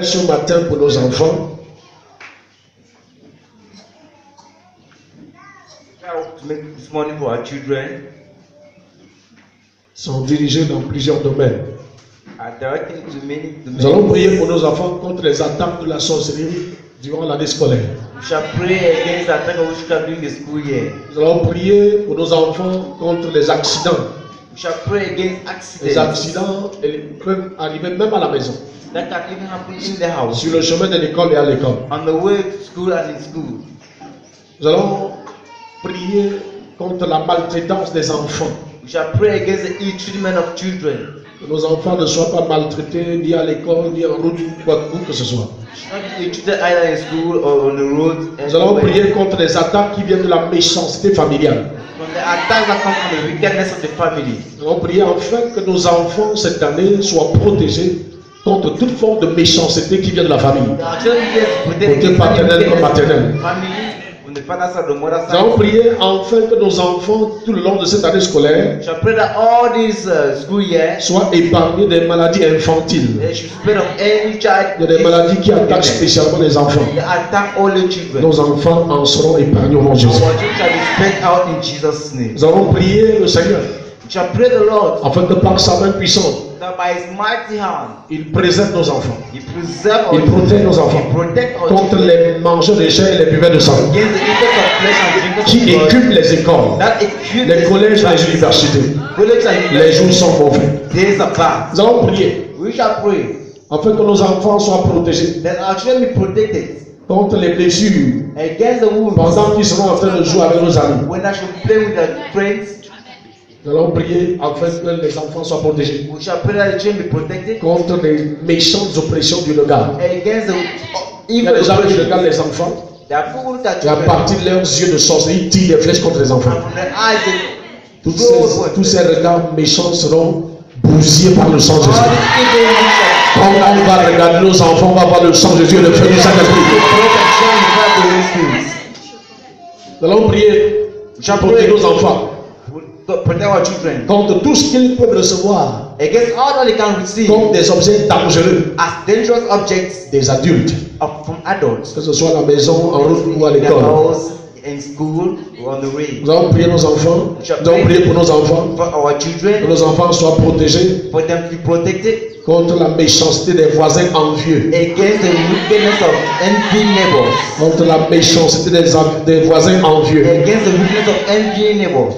Ce matin pour nos enfants. This morning for our children. Sont dirigés dans plusieurs domaines. Nous allons Nous prier pour nos enfants contre les attaques de la sorcellerie durant l'année scolaire. shall pray against the attack of witchcraft during the school year. Nous allons prier pour nos enfants contre les accidents. We shall pray against Les accidents accidents peuvent arriver même à la maison, that can even happen in the house, sur le chemin de l'école et à l'école. on the way to school and in school. Nous allons prier contre la maltraitance des enfants. We shall pray against the ill treatment of children. Que nos enfants ne soient pas maltraités ni à l'école, ni en route, où que ce soit. They should not be treated either in school or on the road. Nous allons prier contre les attaques qui viennent de la méchanceté familiale. From the attacks that come from the wickedness of the family. Nous allons prier afin que nos enfants cette année soient protégés contre toute forme de méchanceté qui vient de la famille. Our children get protected Côté paternel comme maternel. family, from the father's side, the mother's Nous allons side. prier afin que nos enfants, tout le long de cette année scolaire, We shall pray that all these school years soient épargnés des maladies infantiles. they should spread of any child. Il y a des maladies qui attaquent spécialement les enfants. They attack all the children. Nos enfants en seront épargnés au nom de Jésus. Our children shall be spread out in Jesus' name. Nous allons prier le Seigneur We shall pray the Lord afin que par sa main puissante, that by His mighty hand il préserve nos enfants. He preserve Il protège nos enfants He protect our contre children les mangeurs de chair et les buveurs de sang against the effects of flesh and drinkers qui of blood. écupent les écoles, That equip les collèges et les universités. Colleges and Les jours sont mauvais. days are bad. Nous allons prier We shall pray afin que nos enfants soient protégés that our children be protected contre les blessures against the wounds pendant qu'ils seront en train de jouer avec nos amis. when I should play with their friends. Nous allons prier afin que les enfants soient protégés We shall pray that the children be protected contre les méchantes oppressions du regard. against the Il y a evil des gens qui oppression. regardent les enfants There are people that et à children partir de leurs yeux de sorcellerie, ils tirent des flèches contre les enfants. and from their eyes they Tous ces regards méchants seront bousillés par le sang de all Jésus. the evil ones shall Quand on va regarder nos enfants, on va voir le sang de Jésus et le feu du Saint-Esprit. Nous allons prier pour protéger nos enfants Protect our children contre tout ce qu'ils peuvent recevoir against all that they can receive comme des objets dangereux as dangerous objects des adultes, from adults. que ce soit à la maison, en route ou à In their l'école. house, in school, or on the way. Nous allons prier nos enfants, nous allons prier pour nos enfants, For our que children, nos enfants soient protégés for them to be protected contre la méchanceté des voisins envieux, against the wickedness of envy neighbors. contre la méchanceté des voisins envieux. Against the wickedness of envy neighbors.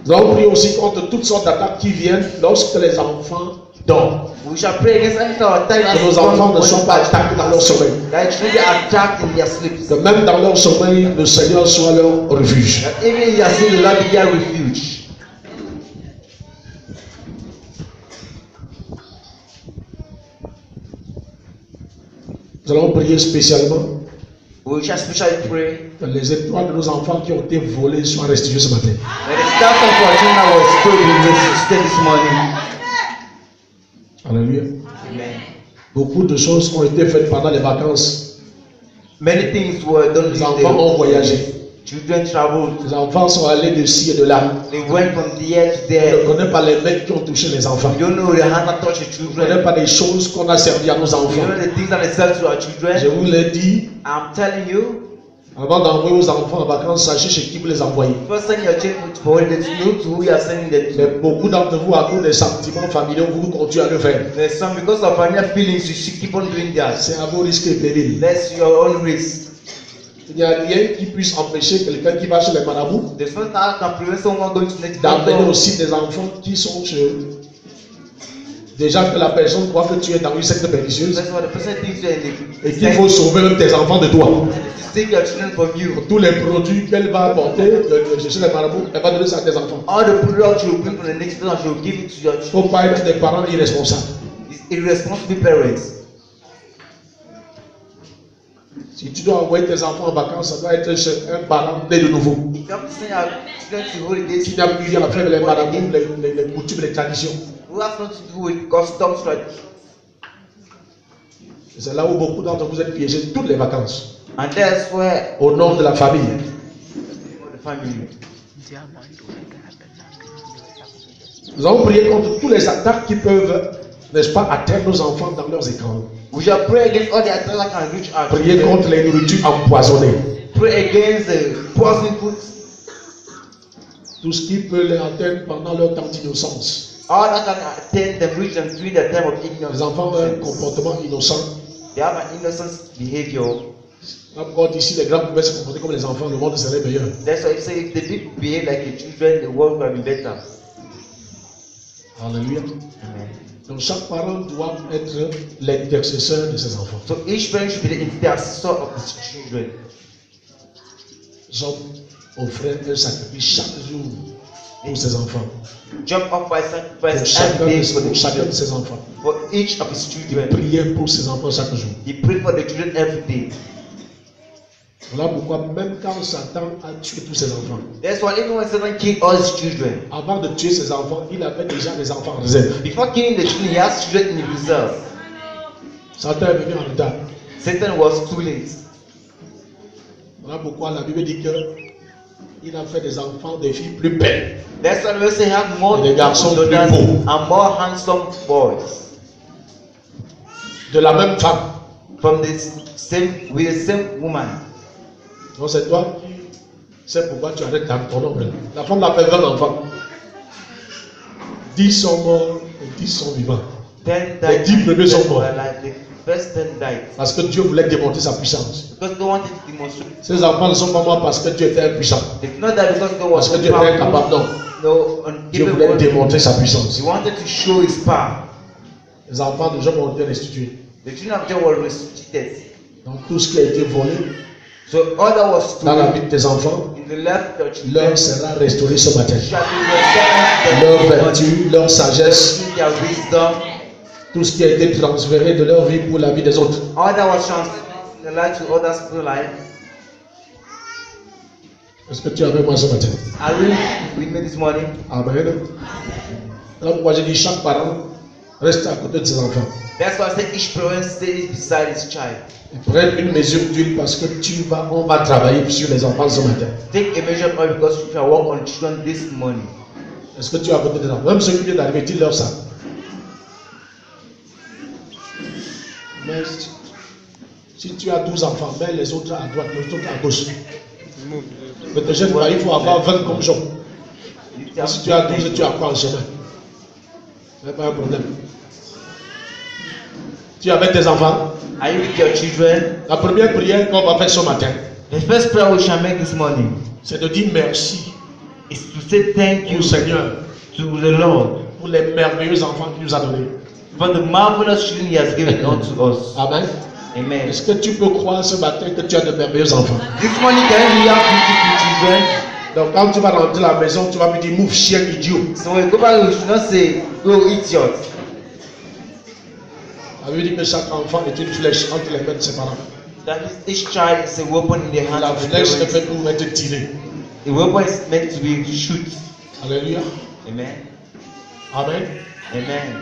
Nous allons prier aussi contre toutes sortes d'attaques qui viennent lorsque les enfants dorment. We shall pray against any kind of attack Que nos enfants ne soient pas attaqués dans leur sommeil. that should be attacked in their sleep. Que même dans leur sommeil, le Seigneur soit leur refuge. That even in their sleep, the Lord be their refuge. Nous allons prier spécialement We shall especially pray que les étoiles de nos enfants qui ont été volées soient restituées ce matin. that the stars of our children that was stolen be resuscitated this morning. Alléluia. Amen. Beaucoup de choses ont été faites pendant les vacances. Many things were done Les this enfants day. ont voyagé. Children traveled. Les enfants sont allés de ci et de là. They went from here to On ne there. connaît pas les mains qui ont touché les enfants. You don't know the hand that touched the On ne connaît children. pas les choses qu'on a servi à nos You don't enfants. know the things that they sell to our Je children. vous l'ai dit, I'm telling you, avant d'envoyer aux enfants en vacances, sachez chez qui vous les envoyez. first send your children for holiday to know to who you are sending them Mais to. beaucoup d'entre vous, à cause des sentiments familiaux, vous continuez à le faire. There's some because of familiar feelings, you should keep on doing that. C'est à vos risques et périls. That's your own risk. Il n'y a rien qui puisse empêcher quelqu'un qui va chez les marabouts There's nothing that can prevent someone going to next d'amener doctor. aussi des enfants qui sont chez eux. Déjà que la personne croit que tu es dans une secte pernicieuse That's what the person thinks you're in the et qu'il faut sauver même tes enfants de toi. to take your children from you. Tous les produits qu'elle va apporter chez les marabouts, elle va donner ça à tes enfants. All the products you bring from the next door, you give it to your Il ne faut pas être des parents irresponsables. It's irresponsible parents. Si tu dois envoyer tes enfants en vacances, ça doit être chez un parent né de nouveau. If you have to send your children to holidays, Qui n'a plus rien à faire avec les marabouts, les coutumes, les traditions. who has nothing to do with customs, right? C'est là où beaucoup d'entre vous êtes piégés toutes les vacances. And that's where Au nom de la famille. the family. Nous allons prier contre toutes les attaques qui peuvent n'est-ce pas, atteindre nos enfants dans leurs écrans. We shall pray against all the attacks that can reach our Prier children. contre les nourritures empoisonnées. Pray against the poison foods. Tout ce qui peut les atteindre pendant leur temps d'innocence. All that can attain them, reach them during the time of ignorance. Les enfants ont un comportement innocent. They have an innocent behavior. God ici, les grands pouvaient se comporter comme les enfants, le monde serait meilleur. That's why you say if the people behave like the children, the world will be better. Alléluia. Amen. Donc chaque parent doit être l'intercesseur de ses enfants. So each parent should be the intercessor of his children. Job offrait un sacrifice chaque jour pour ses enfants. Job offered Pour sacrifice chacun, every day for the chacun de children. ses enfants. For each of his Il children. priait pour ses enfants chaque jour. He prayed for the children every day. Voilà pourquoi même quand Satan a tué tous ses enfants, That's why even when Satan killed all his children, avant de tuer ses enfants, il avait déjà des enfants en réserve. before killing the children, he has children in reserve. Satan est venu en retard. Satan was too late. Voilà pourquoi la Bible dit que il a fait des enfants, des filles plus belles. That's why we say have more Et les garçons plus daughters beaux. and more handsome boys De la même femme. from with the same woman. Donc c'est toi qui sais pourquoi tu arrêtes ton nombre. La femme a fait 20 enfants. 10 sont morts et 10 sont vivants. 10 Les died. 10 premiers sont morts. The first 10 died. Parce que Dieu voulait démontrer sa puissance. Because God wanted to demonstrate. Ces enfants ne sont pas morts parce que Dieu était impuissant. It's not that because God Parce was que Dieu était incapable. Non. No, Dieu voulait incapable. démontrer sa puissance. He wanted to show his power. Les enfants de Job ont été restitués. The children of Job were restricted. Donc tout ce qui a été volé So all that was dans la stolen vie de tes enfants in the left of children leur sera restauré ce matin. shall be Leur restored vertu, leur sagesse, in their wisdom. tout ce qui a été transféré de leur vie pour la vie des autres. All that was transferred in the life to others people's life. Est-ce que tu es avec moi ce matin? Are you with me this morning? Amen. Alors pourquoi j'ai dit chaque parent reste à côté de ses enfants. That's why I said each parent stays beside his child. Et prenne une mesure d'huile parce que on va travailler sur les enfants ce matin. Take a measure of oil because we shall work on children this morning. Est-ce que tu es à côté des enfants? Même ceux qui viennent d'arriver, dis-leur ça. Mais si tu as 12 enfants, mets les autres à droite, les autres à gauche. Ne te gêne pas, il faut avoir 20 comme Job. Si tu as 12, tu as quoi en chemin? Ce n'est pas un problème. Tu es avec tes enfants? Are you with your children? La première prière qu'on va faire ce matin, The first prayer we shall make this morning c'est de dire merci is to say thank you au Seigneur to the Lord pour les merveilleux enfants qu'il nous a donnés. for the marvelous children He has given unto us. Amen. Amen. Est-ce que tu peux croire ce matin que tu as de merveilleux enfants? This morning, can you have beautiful children? Donc quand tu vas rentrer à la maison, tu vas me dire, move chien idiot. So when we go back, we should not say, go idiot. Ça veut dire que chaque enfant est une flèche entre les mains de ses parents. That is, each child is a weapon in the hands La of the flèche est parents. faite pour être tirée. The weapon is meant to be to shoot. Alléluia. Amen. Amen. Amen.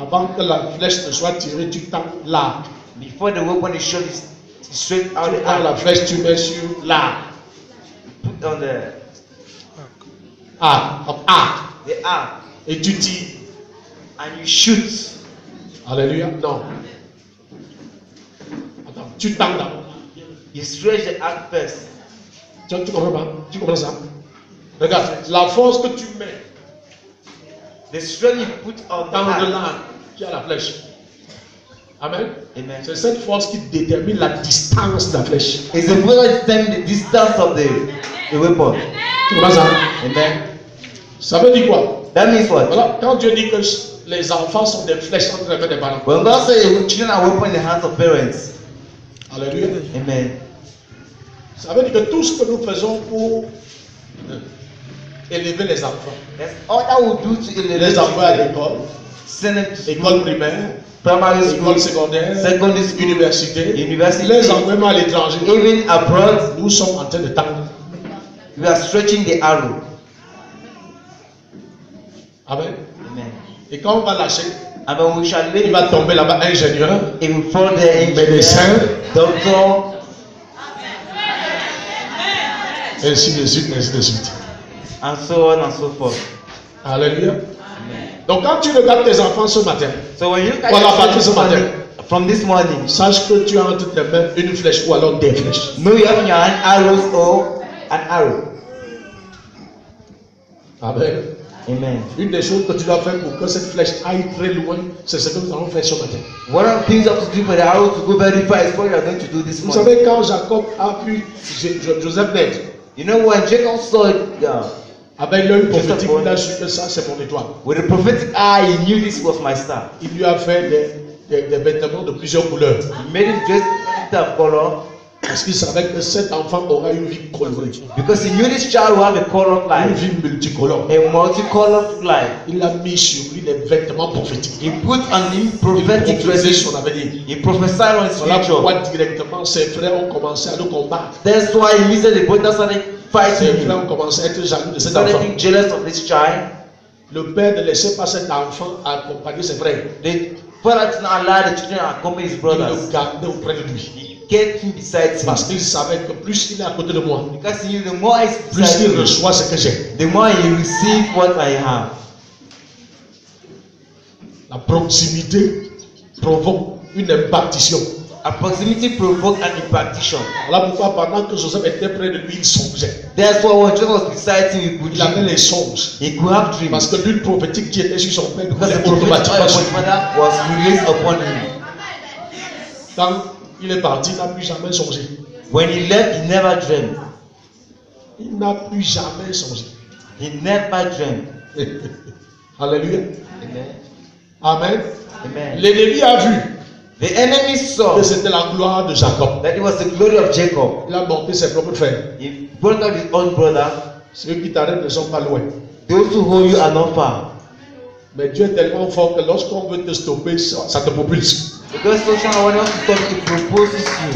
Avant que la flèche ne soit tirée, tu tends là. Before the weapon is shot, it's straight out Tu the prends la arm. flèche, tu mets sur là. Put on the Ah. arm Et tu tires. and you shoot. Alléluia. Non. Attends, tu tends là. You stretch the arm first. Tu comprends pas? Tu comprends ça? Regarde, la force que tu mets The strength you put on the dans de arm. là, tu as la flèche. Amen. Amen. C'est cette force qui détermine la distance de la flèche. It's the force that determines the distance of the weapon. Tu comprends ça? Amen. Ça veut dire quoi? That means what? Voilà, quand Dieu dit que les enfants sont des flèches entre les mains des parents. When God says children are weapon in the hands of parents. Alléluia. Amen. Ça veut dire que tout ce que nous faisons pour élever les enfants, That's all that will do to elevate les enfants à children. l'école, Send them to school, école primaire, primary school, école secondaire, secondary school, université, university, les envoiements à l'étranger. even abroad. Nous sommes en train de tendre. We are stretching the arrow. Amen. Amen. Et quand on va lâcher, And when we shall il live, va tomber là-bas ingénieur, it will fall there médecin, engineer, doctor, ainsi de suite, ainsi de suite. and so on and so forth. Alléluia. Amen. Donc quand tu regardes tes enfants ce matin, So when you look at voilà, your partir ce children matin, from this morning, sache que tu as entre tes mains une flèche ou alors des flèches. know you have in your hand arrows or an arrow. Amen. Amen. Une des choses que tu dois faire pour que cette flèche aille très loin, c'est ce que nous allons faire ce matin. One of the things you have to do for the arrow to go very far is what you are going to do this Vous morning. savez, quand Jacob a pu Joseph naître, You know when Jacob saw it, avec l'œil prophétique, il a su que ça c'est mon étoile. with a prophetic eye, he knew this was my star. Il lui a fait des vêtements de plusieurs couleurs. He made it dress of color Parce qu'il savait que cet enfant aura une vie colorée, because he knew this child will have a color une life, vie multicolore. a multicolored life. Il a mis sur lui des vêtements prophétiques. He put on him Il prophetic prophétisait dresses. son avenir. He prophesied on his Voilà pourquoi future. directement ses frères ont commencé à le combattre. That's why immediately the brothers started Ses fighting frères him. ont commencé à être jaloux de cet Started enfant. being jealous of this child. Le père ne laissait pas cet enfant accompagner ses frères. The father did not allow the children to accompany his Il brothers. le gardait auprès de lui. He kept him beside him. Parce qu'il savait que plus il est à côté de moi, Because he knew the more he's plus beside il me, reçoit ce que j'ai. the more he receives what I have. La proximité provoque une impartition. A proximity provoked an impartition. Voilà pourquoi pendant que Joseph était près de lui, il songeait. That's why when Joseph was beside him, he could Il avait dream. les songes. He could have dreams. Parce que l'huile prophétique qui était sur son père Because the était prophetic oil automatiquement of sur his lui. father was released upon him. Quand il est parti, il n'a plus jamais songé. When he left, he never dreamed. Il n'a plus jamais songé. He never dreamed. Alléluia. Amen. Amen. Amen. L'ennemi a vu The enemy saw que c'était la gloire de Jacob. that it was the glory of Jacob. Il a monté ses propres frères. He brought out his own brother. Ceux qui t'arrêtent ne sont pas loin. Those who hold you are not far. Mais Dieu est tellement fort que lorsqu'on veut te stopper, ça te propulse. Because social awareness to stop, it proposes you.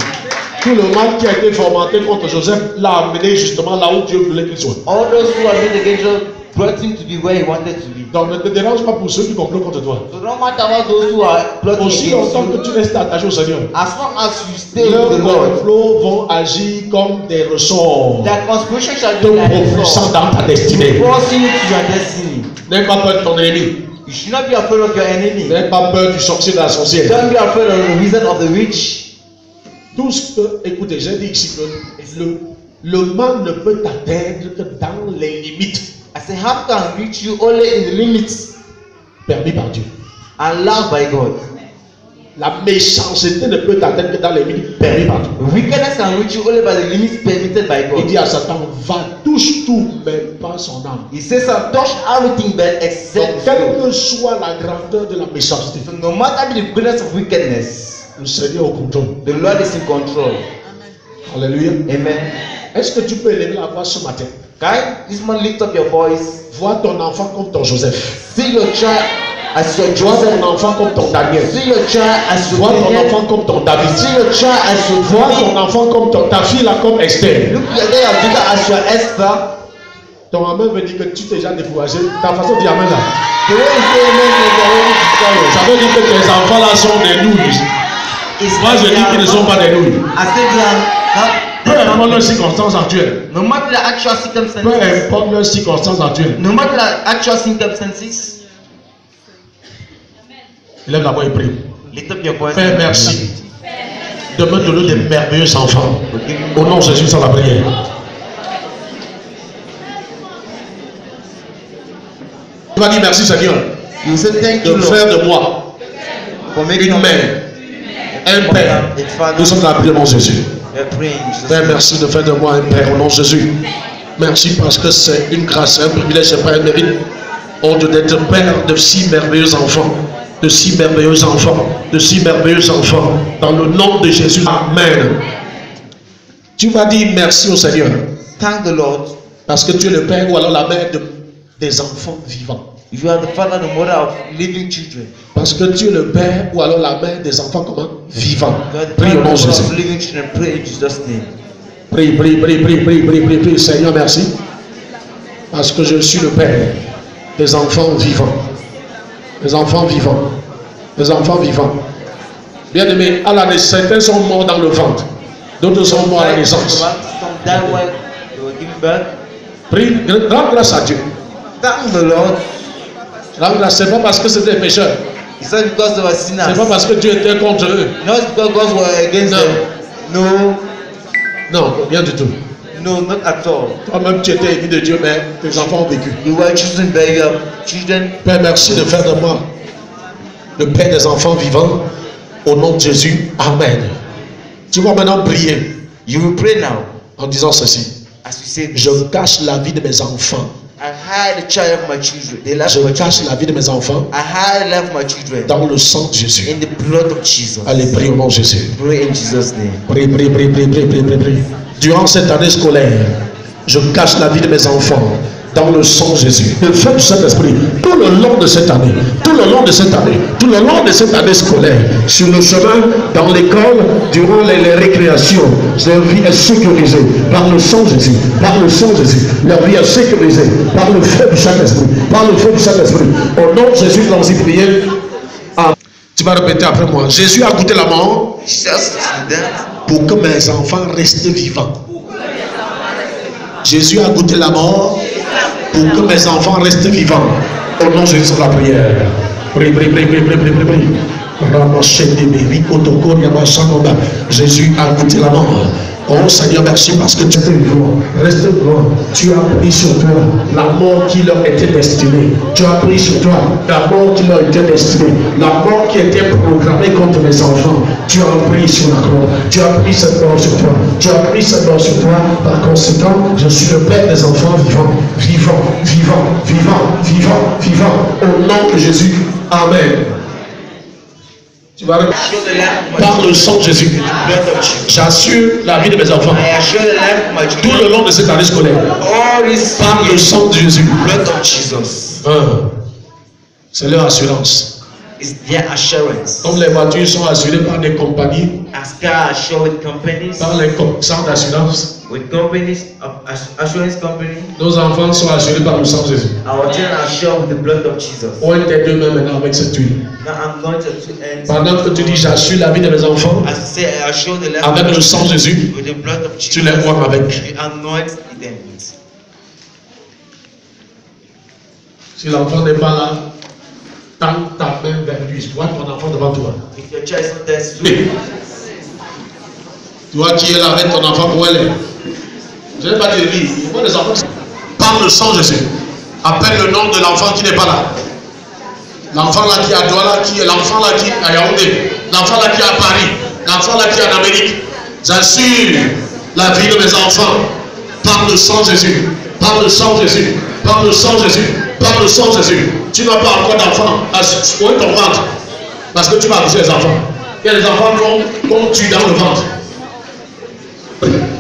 Tout le mal qui a été fomenté contre Joseph l'a amené justement là où Dieu voulait qu'il soit. All those who are made against you brought him to be where he wanted to be. Donc ne te dérange pas pour ceux qui complotent contre toi. So no matter what those who are plotting Aussi against longtemps que you, tu restes attaché au Seigneur, as long as you stay leurs with the Lord, complots vont agir comme des ressorts that conspiration shall te be like a propulsant sword, dans ta destinée. forcing you to your destiny. N'aie pas peur de ton ennemi. You should not be afraid of your enemy. N'aie pas peur du sorcier de la sorcière. Don't be afraid of the wizard of the witch. Tout ce que, écoutez, j'ai dit ici que le mal ne peut t'atteindre que dans les limites I say, how can reach you only in the limits permis par Dieu. allowed by God? La méchanceté ne peut t'atteindre que dans les limites permis par Dieu. Wickedness can reach you only by the limits permitted by Il God. dit à Satan, va, touche tout, mais pas son âme. He says, touch everything but Donc, except his quelle soul. que soit la grandeur de la méchanceté, So no matter the goodness of wickedness, le Seigneur est au contrôle. the Lord is in control. Alléluia. Amen. Est-ce que tu peux élever la voix ce matin? Can this man lift up your voice? Vois ton enfant comme ton Joseph. See your child as your Vois Joseph. ton enfant comme ton Daniel. See your child as your Vois ton Daniel. enfant comme ton David. See your child as your Vois David. ton enfant comme ta fille là comme Esther. Look at your daughter as your Esther. Ton amen veut dire que tu t'es déjà découragé. Ta façon de dire amen là. The way you say amen is the way you discourage. Ça veut dire que tes enfants là sont des nouilles. Moi je dis qu'ils ne sont pas des nouilles. I said they are Peu importe leurs circonstances actuelles. no matter the actual Peu circumstances. importe leurs circonstances actuelles. No matter the actual circumstances. Lève la voix et prie. Lift up your voice. Père, merci de me donner des merveilleux enfants. Au nom de Jésus, sans la prière. Tu vas dire merci Seigneur You say thank de you, Lord, faire de moi for making une us mère, un père. its father. Nous sommes dans la prière au nom de Jésus. We are praying, Jesus. Père, merci de faire de moi un père au nom de Jésus. Merci parce que c'est une grâce, un privilège, c'est pas un mérite. Oh Dieu, d'être père de si merveilleux enfants. De si merveilleux enfants. De si merveilleux enfants. Dans le nom de Jésus. Amen. Tu vas dire merci au Seigneur. Thank the Lord. Parce que tu es le père ou alors la mère des enfants vivants. You are the father and the mother of living children. Parce que tu es le père ou alors la mère des enfants comment? Vivants. You are the Prie father au nom and de the mother Jésus. of living children. Pray in Jesus' name. Prie, prie, prie, prie, prie, prie, prie, prie. Seigneur, merci. Parce que je suis le père des enfants vivants. Des enfants vivants. Des enfants vivants. Bien aimé, à la naissance, certains sont morts dans le ventre. D'autres sont morts à la naissance. Some died while they were giving birth. Prie, rends grâce à Dieu. Thank the Lord. Là, c'est pas parce que c'était des pécheurs. It's not because they were sinners. C'est pas parce que Dieu était contre eux. Not because God was against them. No. Non, rien du tout. No, not at all. Toi-même, tu étais émis de Dieu, mais tes enfants ont vécu. You were chosen by your children. Père, merci de faire de moi le Père des enfants vivants. Au nom de Jésus, Amen. Tu vas maintenant prier. You will pray now. En disant ceci. As we say this. Je cache la vie de mes enfants. I hide the child of my children. The life Je of my cache children. la vie de mes enfants. I hide the life of my children. Dans le sang de Jésus. In the blood of Jesus. Allez, prie au nom de Jésus. Pray in Jesus' name. Prie, prie, prie, prie, prie, prie, prie, prie. Durant cette année scolaire, je cache la vie de mes enfants dans le sang de Jésus. Le feu du Saint-Esprit, tout le long de cette année, tout le long de cette année, tout le long de cette année scolaire, sur le chemin, dans l'école, durant les récréations, leur vie est sécurisée par le sang de Jésus, par le sang de Jésus. Leur vie est sécurisée par le feu du Saint-Esprit, par le feu du Saint-Esprit. Au nom de Jésus, nous allons y prier. Tu vas répéter après moi. Jésus a goûté la mort pour que mes enfants restent vivants. Jésus a goûté la mort pour que mes enfants restent vivants. Au nom de Jésus, la prière. Prie, prie, prie, prie, prie, prie, prie, prie. Jésus a goûté la mort. Oh Seigneur, merci parce que tu étais vivant. Reste vivant. Tu as pris sur toi la mort qui leur était destinée. Tu as pris sur toi la mort qui leur était destinée. La mort qui était programmée contre mes enfants. Tu as pris sur la croix. Tu as pris cette mort sur toi. Tu as pris cette mort sur toi. Par conséquent, je suis le Père des enfants vivants. Vivants, vivants, vivants, vivants, vivants. Au nom de Jésus. Amen. Tu vas par le sang de Jésus. J'assure la vie de mes enfants. Tout le long de cette année scolaire. Par le sang de Jésus. C'est leur assurance. Is their assurance. Comme les voitures sont assurées par des compagnies, As cars assured with companies, par les centres d'assurance, with companies of assurance company, nos enfants sont assurés par le sang de Jésus. our children are assured with the blood of Jesus. Pointe tes deux mains maintenant avec cette huile. Now I'm going to end. Pendant que tu dis j'assure la vie de mes enfants, As I say, I assure the life avec le sang de Jésus, with the blood of tu Jesus. les vois avec. You anoint them. Si l'enfant n'est pas là, tends ta main vers lui. Tu vois ton enfant devant toi. If your child is not there, sleep. Toi qui es là avec ton enfant, où elle est? Je ne vais pas te dire, il faut des enfants. Par le sang de Jésus, appelle le nom de l'enfant qui n'est pas là. L'enfant là qui est à Douala, l'enfant là qui est à Yaoundé, l'enfant là qui est à Paris, l'enfant là qui est en Amérique. J'assure la vie de mes enfants par le sang de Jésus, par le sang de Jésus, par le sang de Jésus, par le sang de Jésus. Tu n'as pas encore d'enfant à soulever ton ventre parce que tu vas accoucher les enfants. Il y a des enfants qu'on tue dans le ventre.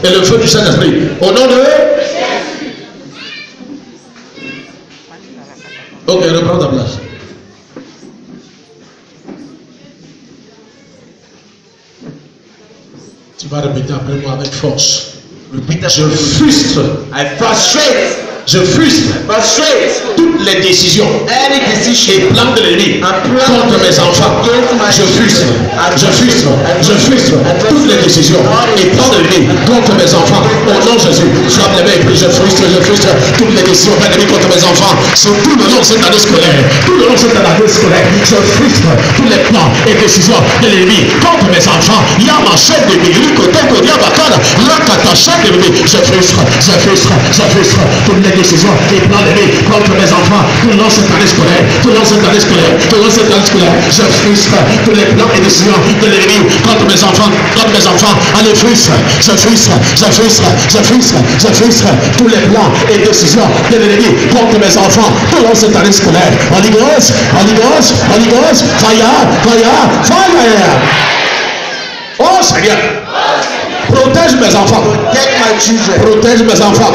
Et le feu du Saint-Esprit. Au nom de... Ok, reprends ta place. Tu vas répéter après moi avec force. Je frustre. I frustrate. Je frustre toutes les décisions Any decision et plans de l'ennemi contre mes enfants. Je frustre toutes les décisions et plans de l'ennemi contre mes enfants. Au nom de Jésus, frappe les mains et prie. Je frustre toutes les décisions et plans de l'ennemi contre mes enfants. Sur tout le long de cette année scolaire. Tout le long de cette année scolaire, je frustre tous les plans et décisions de l'ennemi contre mes enfants. Yama chef de l'ennemi, côté Kodia Bakana, Lakata chef de l'ennemi. Je frustre toutes les décisions et plans de l'ennemi contre mes enfants. Tout le long de cette année scolaire, je frustre tous les plans et décisions de l'ennemi contre mes enfants. Allez, frustre tous les plans et décisions de l'ennemi contre mes enfants. Tout le long de cette année scolaire. Holy Ghost, fire. Oh Seigneur, protège mes enfants. Protège mes enfants.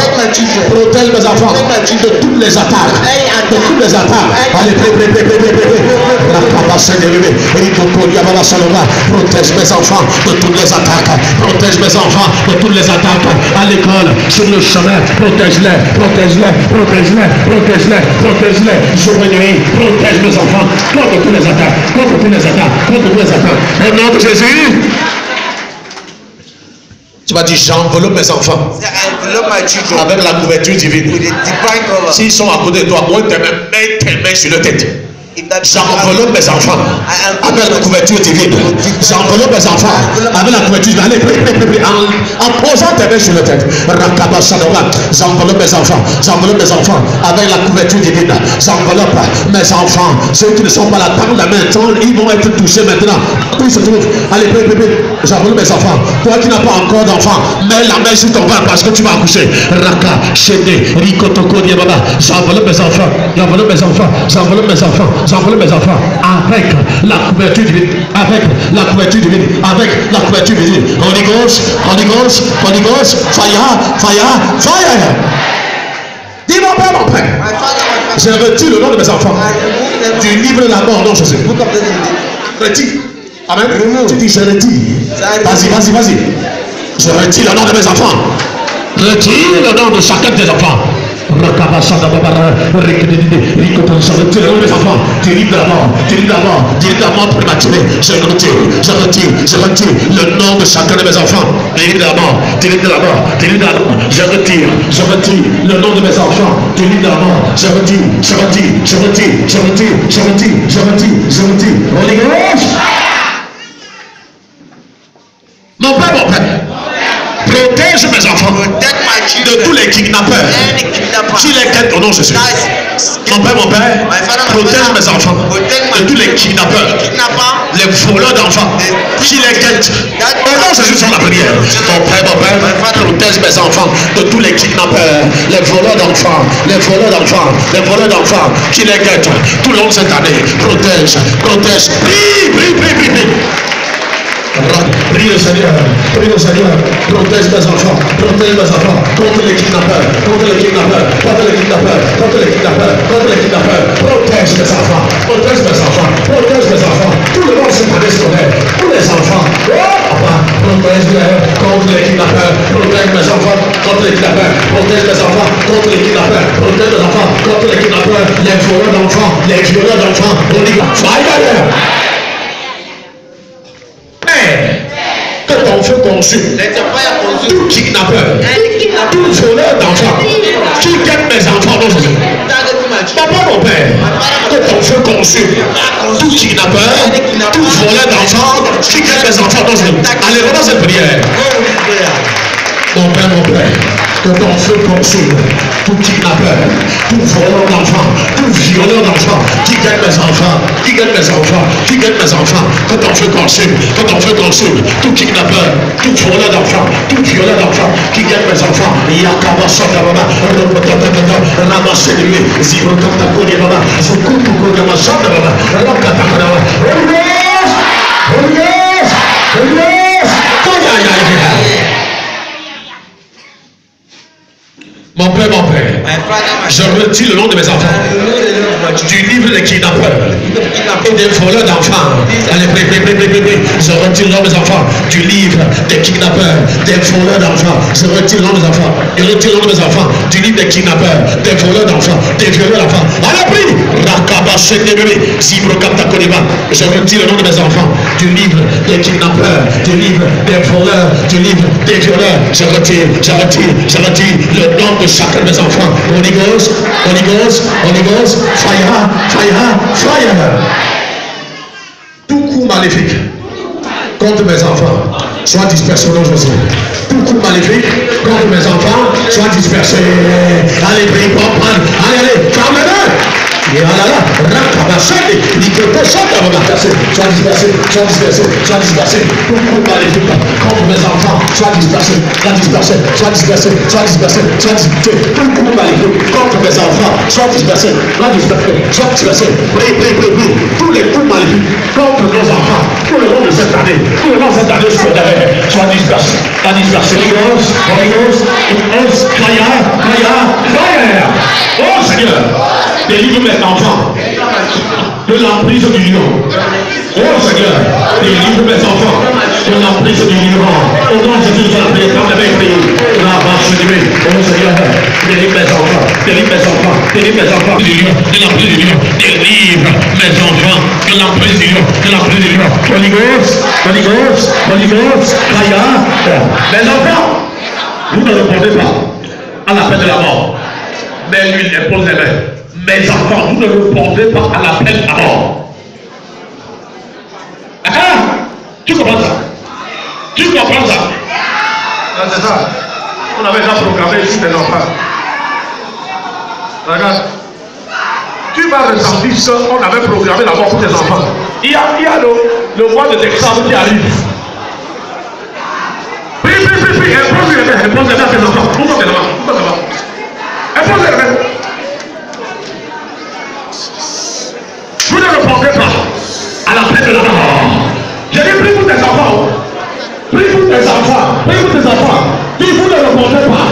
De toutes les attaques. Allez, protège mes enfants de toutes les attaques. À l'école, sur le chemin, protège-les. Jour et nuit, protège mes enfants contre toutes les attaques. Au nom de Jésus. Tu vas dire, j'enveloppe mes enfants Say, I envelop my children avec la couverture divine. with a divine cover. S'ils sont à côté de toi, mets tes mains sur leur tête. If that J'enveloppe mes enfants avec la couverture divine. J'enveloppe mes enfants avec la couverture divine. Allez, prie. En posant tes mains sur leur tête. J'enveloppe mes enfants. J'enveloppe mes enfants avec la couverture divine. J'enveloppe mes enfants. Ceux qui ne sont pas là, tendre la main, ils vont être touchés maintenant. Où ils se trouvent? Allez, prie. J'enveloppe mes enfants. Toi qui n'as pas encore d'enfant, mets la main sur ton ventre parce que tu vas accoucher. Raka, Shede, Rikotoko, Diababa. J'enveloppe mes enfants. J'enveloppe mes enfants. J'enveloppe mes enfants. J'enveloppe mes enfants avec la couverture divine, avec la couverture divine, avec la couverture divine. Holy Ghost, fire. Dis mon père. Je retire le nom de mes enfants du livre de la mort, non Jésus. Retire. Amen. Tu dis je retire. Vas-y. Je retire le nom de mes enfants. Retire le nom de chacun de tes enfants. Tu livres de la mort prématurée. Je retire le nom de chacun de mes enfants. Tu livres de la mort. Je retire le nom de mes enfants. Tu livres de la mort. Je retire. Holy Ghost. Mon père. Protège mes enfants de tous les kidnappeurs qui les guettent au nom de Jésus. Mon père, protège mes enfants de tous les kidnappeurs, les voleurs d'enfants qui les guettent au nom de Jésus. Sur la prière. Mon père, protège mes enfants de tous les kidnappeurs, les voleurs d'enfants qui les guettent tout le long de cette année. Protège. Prie le Seigneur, protège mes enfants contre les kidnappeurs, protège mes enfants, protège mes enfants, tout le monde cette année scolaire, tous les enfants, protège-les contre les kidnappeurs, protège mes enfants contre les kidnappeurs, protège mes enfants contre les kidnappeurs, les voleurs d'enfants, fire! Que ton feu consume tout kidnappeur, tout voleur d'enfants qui guette mes enfants dans Jésus. Papa, mon père, que ton feu consume tout kidnappeur, tout voleur d'enfants qui guette mes enfants dans Jésus. Allez, dans cette prière. Mon père, que ton feu consume tout kidnappeur, tout voleur d'enfants, tout violeur d'enfants qui guette mes enfants, que ton feu consume, tout kidnappeur, tout voleur d'enfants, tout violeur d'enfants qui guette mes enfants. Yakaba Satababa, ramassez les mains, Zibrotakoni Baba, Zukutuko Yamasababa, Rakatakana, Holy Ghost. Mon père, je retire le nom de mes enfants du livre des kidnappeurs et des voleurs d'enfants. Allez, prie. Je retire le nom de mes enfants du livre des kidnappeurs, des voleurs d'enfants. Je retire le nom des enfants. Je retire le nom de mes enfants du livre des kidnappeurs, des voleurs d'enfants, des violeurs d'enfants. Allez, prie. Je retire le nom de mes enfants du livre des kidnappeurs, du livre des voleurs, du livre des violeurs. Je retire le nom de chacun de mes enfants. Holy Ghost, fire. Tout coup maléfique contre mes enfants soit dispersé au nom de Jésus. Tout coup maléfique contre mes enfants soit dispersé. Allez, prie, allez, ferme-le. Et là, soit dispersé. Tout coup maléfique contre mes enfants soit dispersé. Tout coup maléfique contre mes enfants soit dispersé. Prie. Tous les coups maléfiques contre nos enfants, tout le long de cette année, soit dispersé. Holy Ghost, fire. Oh Seigneur, délivre mes enfants de l'emprise du lion. Oh Seigneur, délivre mes enfants de l'emprise du lion. Au nom de Jésus, la prière, comme l'avait prié, la vache de Dieu. Oh Seigneur, délivre mes enfants du lion, de l'emprise du lion. Délivre mes enfants de l'emprise du lion, Holy Ghost, fire. Mes enfants, vous ne répondez pas à l'appel de la mort. Mais lui, il impose les mains. Mes enfants, vous ne répondez pas à l'appel de la mort. Tu comprends ça? Tu comprends ça? C'est ça. On avait déjà programmé ici tes enfants. Regarde. Tu vas ressentir ce qu'on avait programmé d'abord pour tes enfants. Il y a le mois de décembre qui arrive. Prie, impose les mains à tes enfants. Ouvre tes mains. Impose les mains. Vous ne répondez pas à l'appel de la mort. J'ai dit prie pour tes enfants. Prie pour tes enfants. Prie pour tes enfants. Si vous ne répondez pas,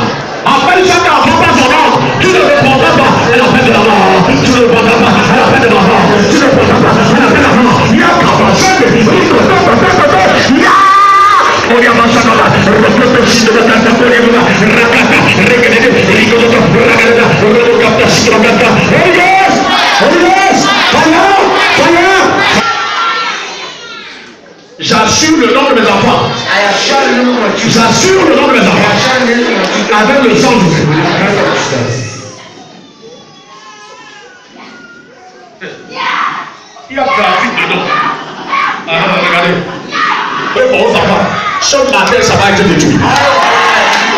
après chaque enfant par son ordre, tu ne répondras pas à l'appel de la mort. Tu ne répondras pas à l'appel de la mort. Tu ne répondras pas à l'appel de la mort. Il y a qu'à passer de vivre. J'assure le nom de mes enfants. J'assure le nom de mes enfants. Avec le sang de Jésus. Il y a trafic dedans. Regardez. Aux enfants. Chaque matin, ça va être détruit.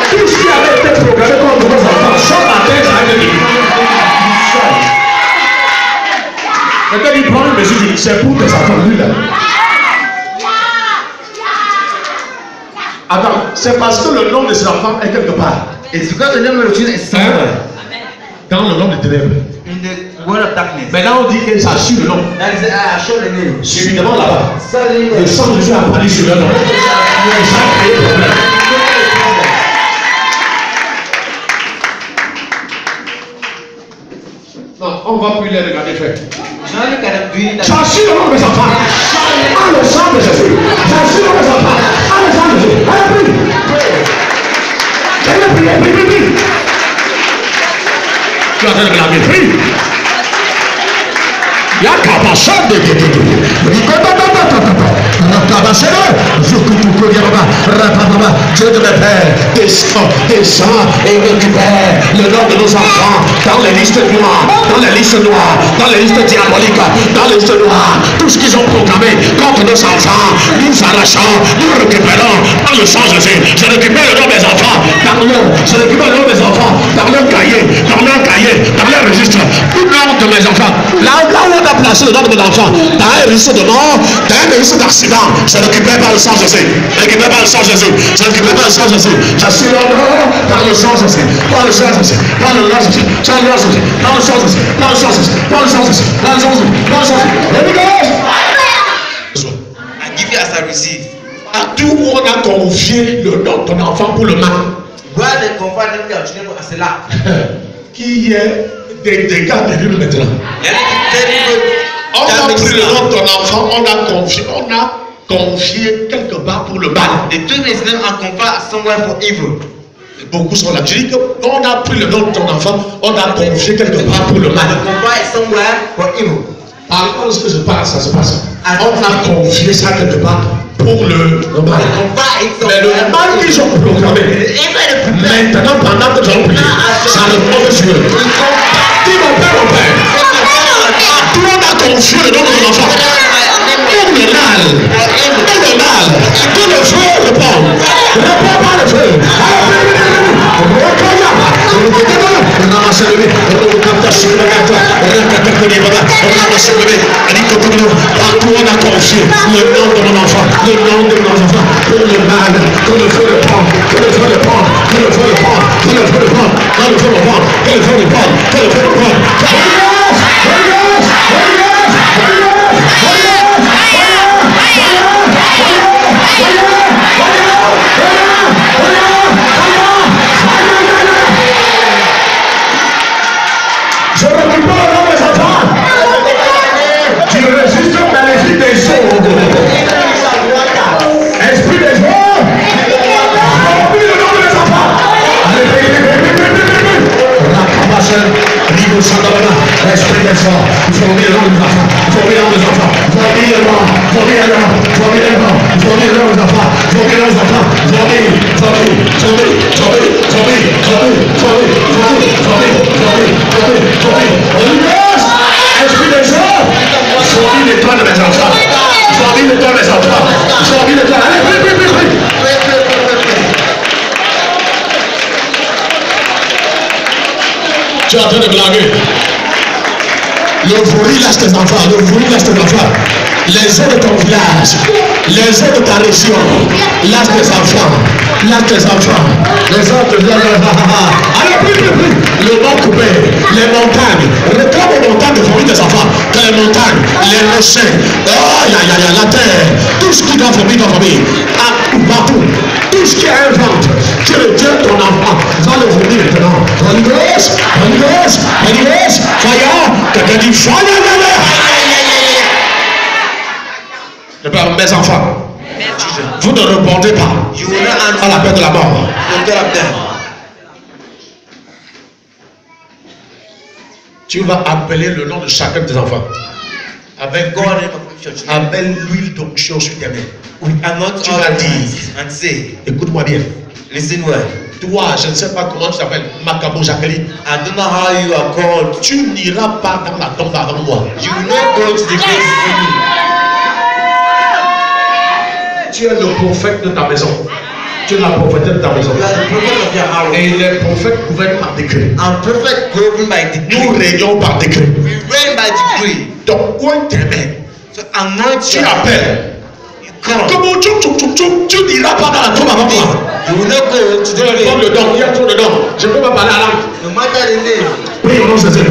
Tout ce qui avait été programmé contre vos enfants, chaque matin, ça va être détruit. Maintenant, il prend une mesure, c'est pour tes enfants, lui là. Attends, c'est parce que le nom de ses enfants est quelque part. It's because the name of the children is somewhere. Dans le nom de ténèbres. In the world of darkness. Maintenant on dit que ça suit le nom. That is I assure the name. Subitement là-bas. Suddenly Le sang de Jésus a apparu sur le nom. Ça a créé problème. Non, on va plus les regarder faire. J'assure le nom de mes enfants. Ah, le sang de Jésus. J'assure le nom de mes enfants. Ah, le sang de Jésus. Allez, prie. Allez, prie. Tu es en train de blâmer. Prie. Il y a qu'à passer de Dieu. Dieu de mes pères, descends et récupère le nom de nos enfants dans les listes noires, dans les listes diaboliques, dans les listes noires, tout ce qu'ils ont programmé contre nos enfants, nous arrachons, nous récupérons dans le sang de Jésus. Je récupère le nom des enfants dans leur cahier, dans leur registre, tout le nom de mes enfants. Là où on a placé le nom de mes enfants, dans un registre de mort, dans un registre d'accident, je récupère par le sang de Jésus. Je récupère par le sang de Jésus. Je récupère par le sang de Jésus. J'assure leur nom par le sang de Jésus. Par le sang de Jésus. Par le sang de Jésus. Par le sang de Jésus. Par le sang de Jésus. Par le sang de Jésus. Par le sang de Jésus. Par le sang de Jésus. Par le sang de Jésus. I give you as I receive. À tout où on a confié le nom de ton enfant pour le mal. Where they confide them their children as a lie. Qui est des dégâts terribles maintenant. On a pris le nom de ton enfant, on a confié quelque part pour le mal. The children is name and confide somewhere for evil. Beaucoup sont là. Tu dis qu'on a pris le nom de ton enfant, on a confié quelque part pour le mal. The confide somewhere for evil. Alors, ce que se passe, ça se passe. On a confié ça quelque part pour le mal. Mais le mal qu'ils ont programmé, maintenant, pendant que tu as oublié, ça repose sur eux. Dis mon père, tout le monde a confié le nom de ton enfant. Pour le mal. Tout le feu répond. Réponds par le feu. Partout on a confié le nom de mon enfant, le nom de mon enfant, pour le mal, que le feu le prend, que le feu le prend, que le feu le prend, que le feu le prend, que le feu le prend, que le feu le prend, que le feu le prend. Je récupère le nom des enfants. Tu résistes dans l'esprit des eaux. Esprit des eaux. Remplis le nom de mes enfants. Allez, Tu es en train de blaguer. Le voulu lâche tes enfants. Le voulu lâche tes enfants. Les eaux de ton village, les eaux de ta région, lâche tes enfants, lâche tes enfants. Les eaux de allez, plus. Le mont coupé, les montagnes, réclame aux montagnes de vomir tes enfants. Dans les montagnes, les rochers, la terre, tout ce qui doit vomir, partout. Tout ce qui est un ventre, tu retiens ton enfant, va le vomir maintenant. Holy Ghost, fire, quelqu'un dit fire. Mes enfants, vous ne répondez pas à l'appel de la mort. Tu vas appeler le nom de chacun de tes enfants avec l'huile d'onction sur tes mains. Tu vas dire, écoute-moi bien. Listen well. Toi, je ne sais pas comment tu t'appelles, Makabo Jacqueline. I don't know how you are called. Tu n'iras pas dans la tombe avant moi. You will not go to the grave with me. Tu es le prophète de ta maison. Tu es la prophétesse de ta maison. You are the prophet of your house. Et les prophètes gouvernent par décret. I'm prophet governed by decree. Nous régnons par décret. We reign by decree. Donc, où est tes mains? So anoint Tu your appelles. You come. Comment tu n'iras pas dans la tombe avant moi. You will not go to the grave. Comme le don, il y a trop de dons. Je ne peux pas parler à l'âme. No matter the name. Prie au nom de Jésus.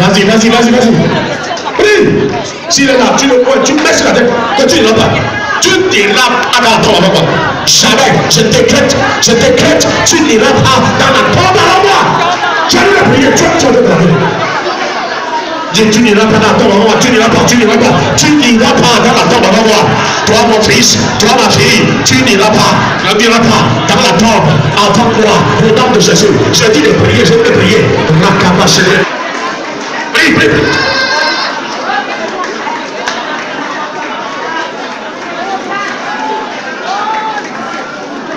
Vas-y. Prie. S'il est là, tu le vois, tu mets sur la tête que tu n'iras pas. Tu n'iras pas dans la tombe avant moi. Jamais. Je décrète, tu n'iras pas dans la tombe avant moi. J'allais le prier, tu vas le prier. Tu n'iras pas dans la tombe avant moi. Tu n'iras pas dans la tombe avant moi. Toi, mon fils, toi, ma fille, tu n'iras pas dans la tombe avant moi. Au nom de Jésus. Je dis de prier, je vais prier.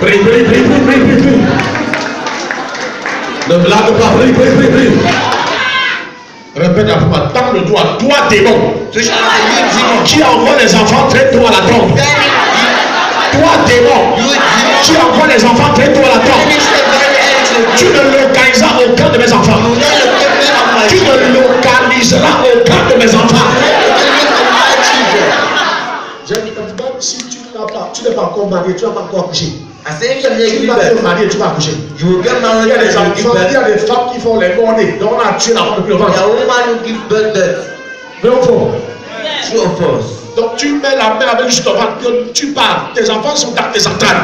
Prie. Prie. Ne blague pas, prie. Répète après moi, tends le doigt, toi démon, qui envoie les enfants très tôt à la tombe. Toi démon, qui envoie les enfants très tôt à la tombe. Tu ne localiseras aucun de mes enfants. Tu ne localiseras aucun de mes enfants. Si tu n'es pas encore marié, tu n'as pas encore accouché. Tu vas te marier, tu vas accoucher. Il y a des enfants, il y a des femmes qui font les morts-nés. Donc on a tué l'enfant depuis le ventre. Vrai ou faux? True or false? Donc tu mets la main avec juste ton ventre, tu parles. Tes enfants sont dans tes entrailles.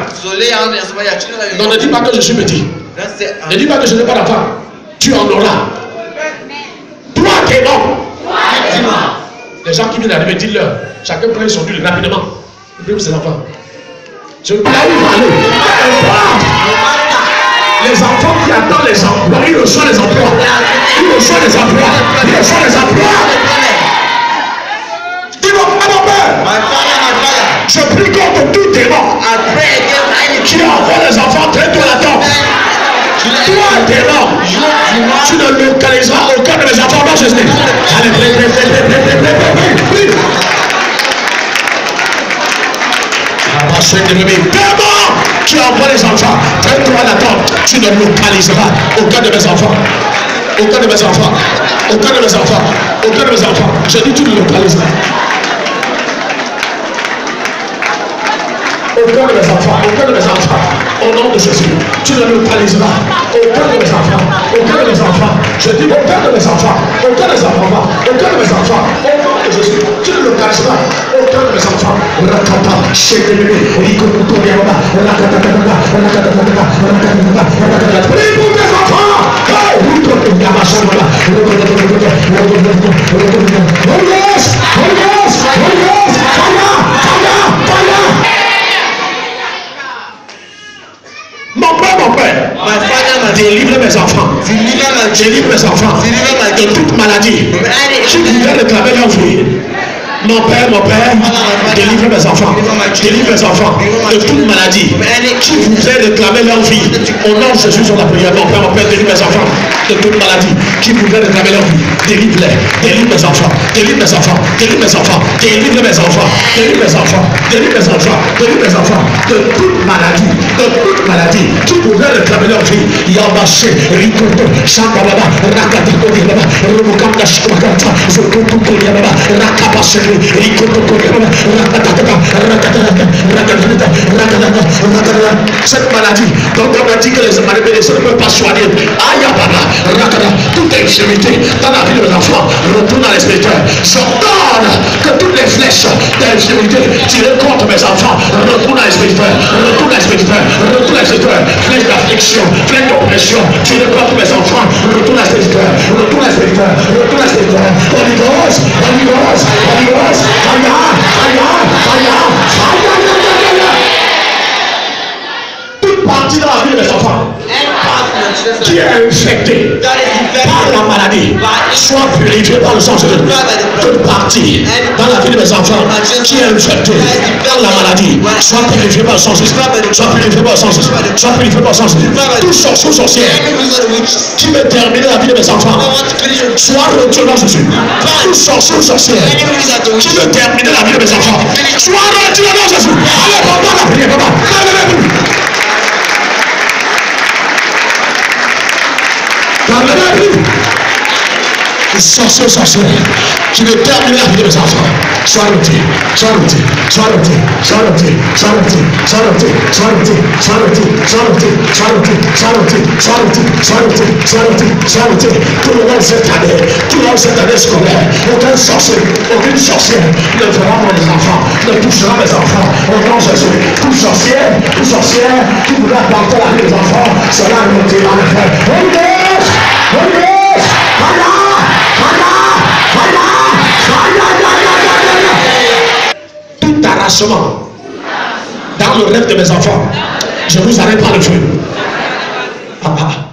Non, ne dis pas que je suis petit. Ne dis pas que je n'ai pas d'enfant. Tu en auras. Toi, t'es mort. Les gens qui viennent d'arriver, dis-leur. Chacun prend son huile rapidement. Il prend ses enfants. Je ne peux pas aller. Les enfants qui attendent les emplois, ils reçoivent les emplois. Dis-moi, à mon père, je prie contre tout démon qui envoie les enfants très tôt à la tombe. Toi, démon, tu ne localiseras aucun de mes enfants dans ce stade. Allez, prie. Démon, tu envoies les enfants très tôt à la tombe. Tu ne localiseras aucun de mes enfants. Je dis tu ne localiseras aucun de mes enfants. Au nom de Jésus, tu ne localiseras aucun de mes enfants. Je dis aucun de mes enfants. Au nom de Jésus, tu ne localiseras aucun de mes enfants. Prie pour tes enfants. Mon père, délivre mes enfants. Délivre mes enfants de toute maladie. Qui voudrait réclamer leur vie. Mon Père, délivre mes enfants. Délivre mes enfants de toute maladie qui voudrait réclamer leur vie. Au nom de Jésus, sur la prière. Mon Père, délivre mes enfants de toute maladie qui voudrait réclamer leur vie. Délivre-les. Délivre mes enfants. Délivre mes enfants. Délivre mes enfants. Délivre mes enfants. Délivre mes enfants. Délivre mes enfants. Délivre mes enfants de toute maladie. De toute maladie qui voudrait réclamer leur vie. Yabaché, Rikoto, Shantababa, Rakatiko, Rubukanda, Shkakata, Zokoto, Rakabashe, Rikoto, cette maladie dont on a dit que les maladies ne peuvent pas soigner. Toute infirmité dans la vie de mes enfants retourne à l'espirituel. J'ordonne que toutes les flèches d'infirmité tirées contre mes enfants retournent à l'espirituel. Retourne à l'espirituel. Retourne à l'espirituel. Flèche d'affliction, flèche d'oppression tirées contre mes enfants retourne à l'espirituel. Retourne à l'espirituel. Retourne à l'espirituel. Holy Ghost, Holy Ghost, Holy Ghost. Toute partie dans la vie de mes enfants qui est infectée par la maladie soit purifiée par le sang de Jésus. Toute partie dans la vie de mes enfants qui est infectée par la maladie soit purifiée par le sang de Jésus. Soit purifiée par le sang de Jésus. Soit purifiée par le sang de Jésus. Tout sorcier ou sorcière qui veut terminer la vie de mes enfants soit retiré dans Jésus. Tout sorcier ou sorcière qui veut terminer la vie de mes enfants soit retiré dans Jésus. Allez, papa, la prière, papa. Sorcier, sorcier, qui veut terminer la vie de mes enfants, sois retiré, sois retiré, sois retiré, sois retiré, sois retiré, sois retiré, sois retiré, sois retiré, sois retiré, sois retiré, sois retiré, sois retiré, sois retiré, sois retiré, sois retiré. Tout le monde cette année scolaire, aucun sorcier, aucune sorcière ne fera mes enfants, ne touchera mes enfants, au nom de Jésus. Tout sorcière qui voudra porter la vie des enfants, sera retiré dans le feu. Holy Ghost, Holy Ghost, tout arrachement dans le rêve de mes enfants, je vous arrête par le feu.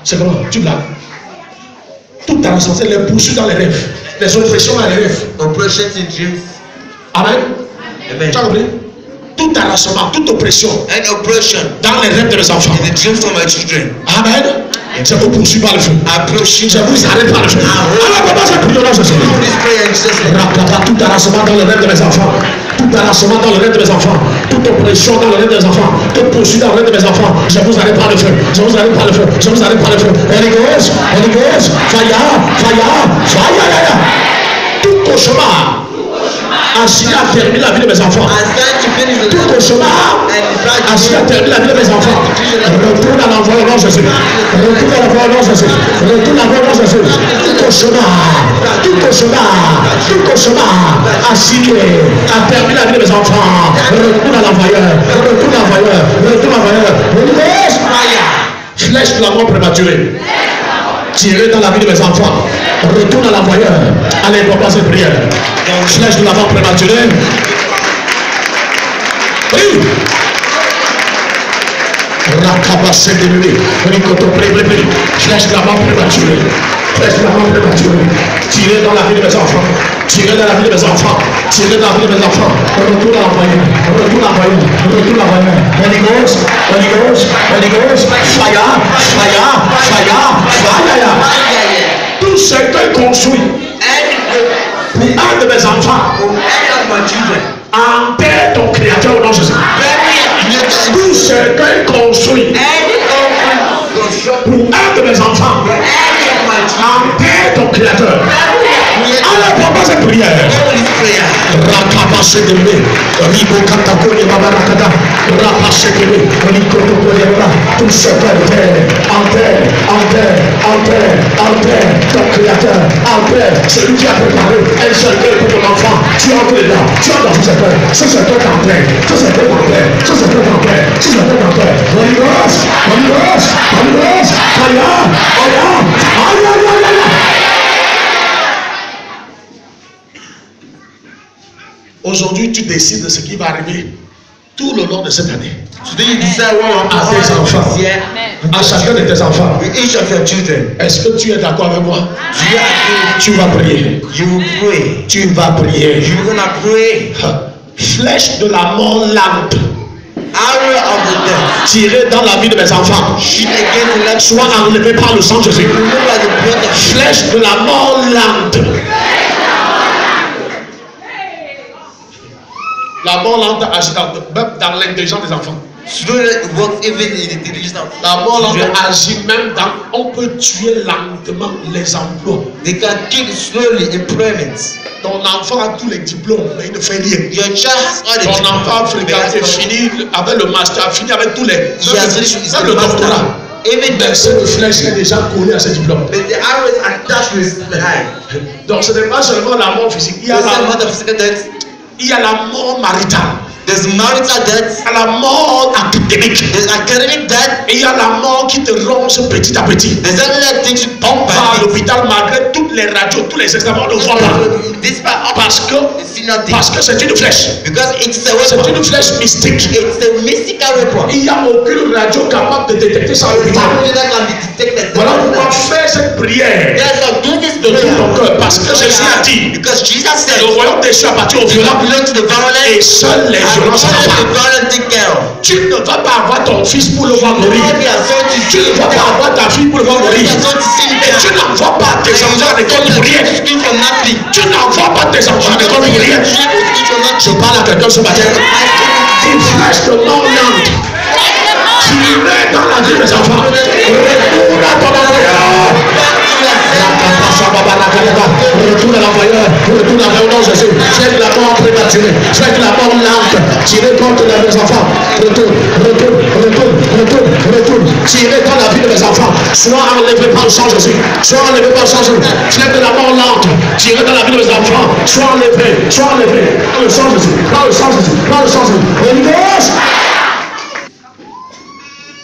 C'est comment? Tu blagues? Tout arrachement, c'est les poursuites dans les rêves, les oppressions dans les rêves. Oppressions in dreams. Amen. Amen. Tu as compris? Tout arrachement, toute oppression And oppression dans les rêves de mes enfants. in the dreams of my children. Amen. Je vous poursuis par le feu. Je vous arrête par le feu. Alors, papa, j'ai prié dans ce sens. Tout arrachement dans le rêve de mes enfants. Tout arrachement dans le rêve de mes enfants. Toute oppression dans le rêve de mes enfants. Toute poursuite dans le rêve de mes enfants. Je vous arrête par le feu. Je vous arrête par le feu. Je vous arrête par le feu. Holy Ghost, Holy Ghost, fire. Tout cauchemar assis à terminer la vie de mes enfants. Tout cauchemar assis à terminer la vie de mes enfants. Retourne à l'envoi au nom de Jésus. Retourne à l'envoi au nom de Jésus. Retourne à l'envoi au nom de Jésus. Tout cauchemar assigné à terminer la vie de mes enfants. Retourne à l'envoyeur. Retourne à l'envoyeur. Flèche de la mort prématurée tirée dans la vie de mes enfants. Retourne à l'envoyeur. Allez, papa, cette prière. Flèche de la mort prématurée. Oui. Rakabassé de bébé. Flèche de la mort prématurée. Flèche de la mort prématurée. Tirée dans la vie de mes enfants. Tirée dans la vie de mes enfants. Tirée dans la vie de mes enfants. Retourne à l'envoyeur. Retourne à l'envoyeur. Retourne à l'envoyeur. Holy Ghost, Holy Ghost, Holy Ghost. Fire. Tout ce que construit pour un de mes enfants, enterre ton créateur au nom de Jésus. Tout ce que construit pour un de mes enfants, enterre ton créateur. Alors, papa, cette prière. Rakabassé de bébé. Ribo Katakoni Babarakada. Rapassé de bébé. Tout ce que enterre ton créateur. Enterre celui qui a préparé un seul cœur pour ton enfant. Tu entres dedans. Tu entres dans ce cœur. Ce cœur t'enterre. Holy Ghost. Aujourd'hui, tu décides de ce qui va arriver tout le long de cette année. Today you decide what you à tes enfants, want here. à chacun de tes enfants. With each of your children. Est-ce que tu es d'accord avec moi? Do you agree? Tu vas prier. You will pray. Tu vas prier. You're gonna pray. Flèche de la mort lente Arrow of the death. tirée dans la vie de mes enfants. Shoot against the left. Soit enlevée par le sang de Jésus. Remember the blood of Flèche de la mort lente. La mort lente agit dans l'intelligence des enfants. slowly works even in the intelligence of La mort lente agit même dans. On peut tuer lentement les emplois. They can kill slowly employment. Ton enfant a tous les diplômes, mais il ne fait rien. Your child has all the Ton enfant a fréquenté, fini avec le master, fini avec tous les. Même le doctorat. Even Mais cette flèche est déjà collée à ce diplôme. but the arrow is attached with the eye. Donc ce n'est pas seulement la mort physique. Il y a la mort maritale. There's marital death. Il y a la mort académique. There's academic death. Et il y a la mort qui te ronge petit à petit. There's other things you On va à l'hôpital malgré toutes les radios, tous les examens, on ne voit pas. Parce que c'est une flèche. Because it's a C'est weapon. une flèche mystique. It's a mystical weapon. Il n'y a aucune radio capable de détecter ça à l'hôpital. That can be detected. Voilà pourquoi faire cette prière Therefore, do this de tout prayer. ton cœur. Parce que Jésus a dit, Because Jesus said, le royaume des cieux appartient aux "You violents don't belong to the violent, et seuls les and violents s'en only the emparent." violent take care of." Tu ne vas pas avoir ton fils pour le voir mourir. Don't be assaulted. Tu ne vas pas avoir ta fille pour le voir mourir. Et tu n'envoies pas tes enfants à l'école pour rien. Tu n'envoies pas tes enfants à l'école pour rien. Je parle à quelqu'un ce matin. Une flèche de mort lente tirée dans la vie des enfants. Retourne à ton envoyeur. Retourne à l'envoyeur. Retourne à l'envoyeur Jésus. Fais de la mort prématurée. Fais de la mort lente. Tirée contre mes enfants. Retourne. Tirée dans la vie de mes enfants. Sois enlevé par le sang Jésus. Sois enlevé par le sang Jésus. Fais de la mort lente. Tirée dans la vie de mes enfants. Sois enlevé. Par le sang Jésus. Par le sang Jésus. Par le sang Jésus. Holy Ghost.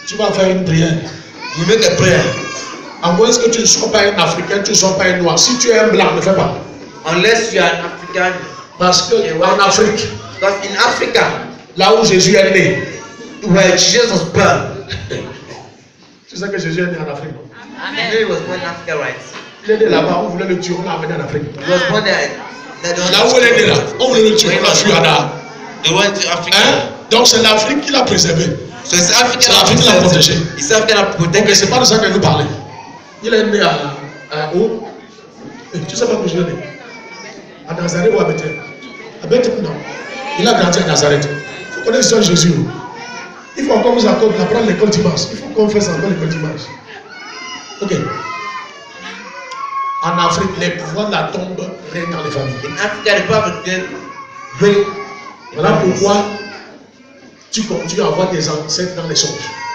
Tu vas faire une prière. We make a prayer. À moins que tu ne sois pas un Africain, tu ne sois pas un Noir. Si tu es un Blanc, ne fais pas. Unless you are an African. Parce que en Afrique, Because in Africa, là où Jésus est né, where Jesus was born, tu sais que Jésus est né en Afrique. he was born in Africa, right? Il est né là-bas, on voulait le tuer, on l'a amené en Afrique. He was born there. Là où il est né là, on voulait le tuer, on l'a fui à là. They went to Africa. Hein? Donc c'est l'Afrique qui l'a préservé. So it's Africa. C'est l'Afrique qui l'a protégé. It's Africa that Donc protected. c'est pas de ça que nous parlons. Il est né à où? Tu sais pas où je est né? À Nazareth ou à Bethléem? À Bethléem, non. Il a grandi à Nazareth. Il faut connaître l'histoire de Jésus. Il faut encore vous apprendre l'école dimanche. Il faut qu'on fasse encore l'école dimanche. Ok. En Afrique, les pouvoirs de la tombe règnent dans les familles. In Africa, the prophet reign. Voilà pourquoi tu continues à voir tes ancêtres dans les songes.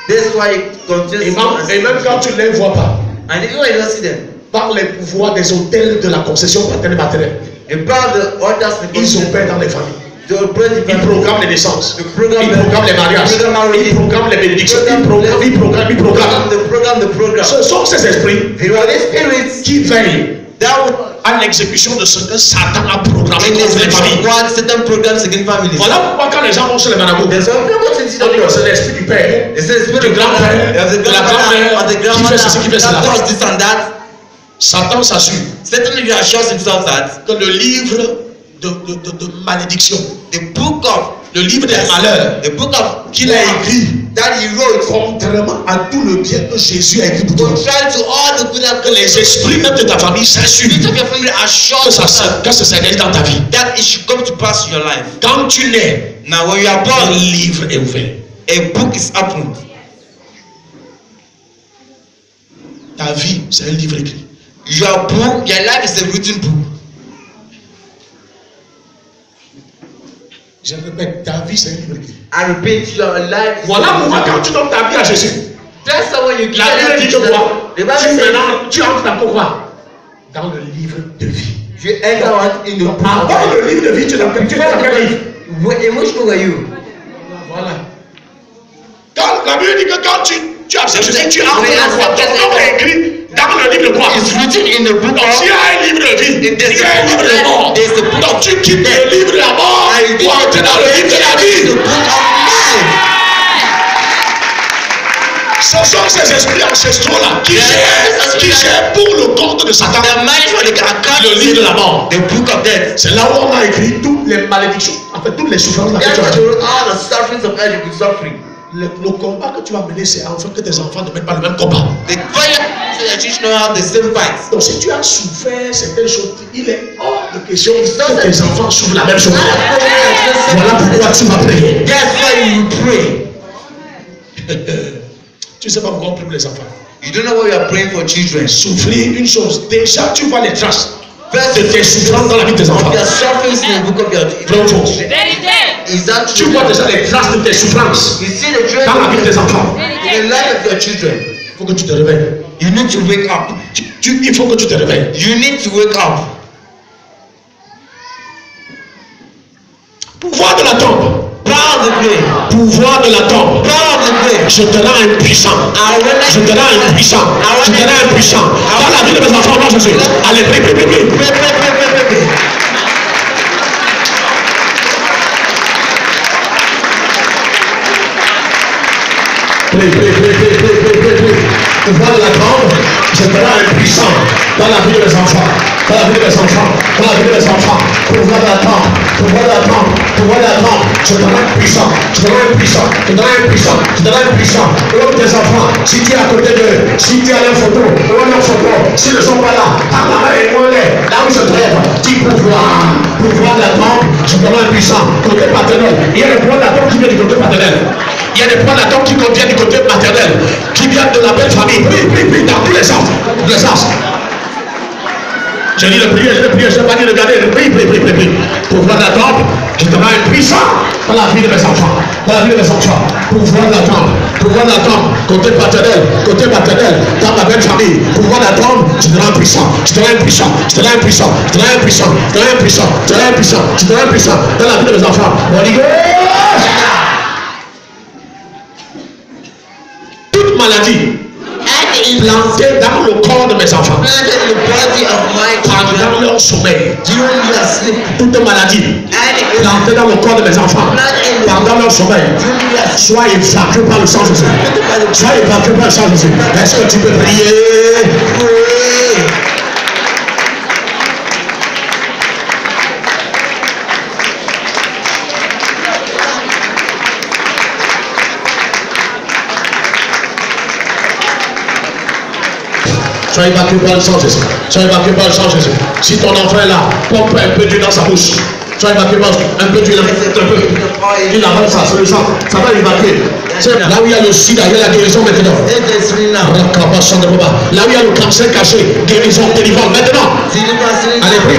That's why you continue. Et même quand tu ne les vois pas, And even when you don't see them, par les pouvoirs des hôtels de la concession paternelle maternelle, the power of the orders, ils opèrent dans les familles. they will pray the Ils programment les naissances. The program- Ils programment les mariages. The program- Ils programment les bénédictions. Ils programment. the program. Ce sont ces esprits The Holy Spirit qui veillent that will à l'exécution de ce que Satan a programmé in contre les familles. what certain programs against families. Voilà pourquoi quand les gens vont sur les marabouts, There's some people to see on dit que the c'est l'esprit du père, It says du grand-père, of the de la grand-mère, of the qui grandmother fait ceci, qui fait that cela. does this and that. Satan s'assure Certainly you assures himself that que le livre de malédiction, the book of le livre des malheurs the book of qu'il a écrit, that he wrote contrairement à tout le bien que Jésus a écrit pour toi, contrary to all the good que les esprits même de ta famille s'assurent of your family assure que ça s'est dans ta vie. that it should come to pass in your life. Quand tu nais, Now when you are un born, livre est ouvert. a book is opened. Ta vie, c'est un livre écrit. Your book, your life is a written book. Je répète, ta vie, c'est un livre écrit. I repeat, your life is Voilà a pourquoi written quand tu donnes ta vie à Jésus, book. Tell someone you give la your Bible dit life que to quoi? the Bible says Tu entres dans quoi? Dans le livre de vie. you enter what in the book of Avant life. le livre de vie, tu es dans quel livre? In which book are you? Voilà. Quand la Bible dit que quand tu acceptes Jésus, tu entres dans quoi? Ton nom est écrit dans le livre de quoi? It's written in the book Donc of s'il y a un livre de vie, il There's y a un livre de mort. There's the book Donc tu quittes le livre de la mort pour entrer dans le livre de la the vie. book of life. Ce sont ces esprits ancestraux-là qui gèrent pour le compte de Satan le livre de la mort. C'est là où on a écrit toutes les malédictions, en fait toutes les souffrances. Le combat que tu vas mener, c'est enfin que tes enfants ne mènent pas le même combat. Donc si tu as souffert certaines choses, il est hors de question que tes enfants souffrent la même chose. Voilà pourquoi tu vas prier. Tu ne sais pas pourquoi on prie pour les enfants. You don't know what you are praying for children. Souffrir une chose, déjà tu vois les traces de tes souffrances dans la vie de tes enfants. Tu vois déjà les traces de tes souffrances dans la vie de tes enfants. Il faut que tu te réveilles. You need to wake up. Il faut que tu te réveilles. You need to wake up. Pouvoir de la tombe. Power of the grave. Pouvoir de la tombe. Power of the grave. Je te rends impuissant. Je te rends impuissant. Je te rends impuissant. Dans la vie de mes enfants, non, Jésus. Allez, prie, prie, prie, prie. Pouvoir de la tombe, je te rends impuissant dans la vie de mes enfants, dans la vie de mes enfants, dans la vie de mes enfants. Pouvoir de la tombe, pouvoir de la tombe, pouvoir de la tombe, je te rends impuissant, je te rends impuissant, je te rends impuissant, je te rends impuissant. L'homme tes enfants, si tu es à côté d'eux, si tu as leur photo, leur photo, s'ils ne sont pas là, par la main et moi là où je trêve, dis pouvoir de la tombe, je te rends impuissant. Côté paternel, il y a le pouvoir de la tombe qui vient du côté paternel. Il y a des points d'attente qui viennent du côté maternel, qui viennent de la belle famille. Prie, dans tous les sens. Tous les sens. J'ai dit de prier, je n'ai pas dit de garder. Prie. Pouvoir de la tombe, je te rends impuissant dans la vie de mes enfants. Dans la vie de mes enfants. Pouvoir de la tombe, côté paternel, dans ma belle famille. Pouvoir de la tombe, je te rends impuissant. Je te rends impuissant. Je te rends impuissant. Je te rends impuissant. Je te rends impuissant. Je te rends impuissant. Je te rends impuissant dans la vie de mes enfants. Holy Ghost. Toute maladie plantée dans le corps de mes enfants pendant leur sommeil, toute maladie plantée dans le corps de mes enfants pendant leur sommeil, soit évacuée par le sang de Jésus. Soit évacuée par le sang de Jésus. Est-ce que tu peux prier? Sois évacué par le sang de Jésus. Sois évacué par le sang de Jésus. Si ton enfant est là, pompe un peu d'huile dans sa bouche. Sois évacué par un peu d'huile. Il avance ça, c'est le sang. Ça va évacuer. Là où il y a le sida, il y a la guérison maintenant. Là où il y a le cancer caché, guérison, délivrance maintenant. Allez, prie.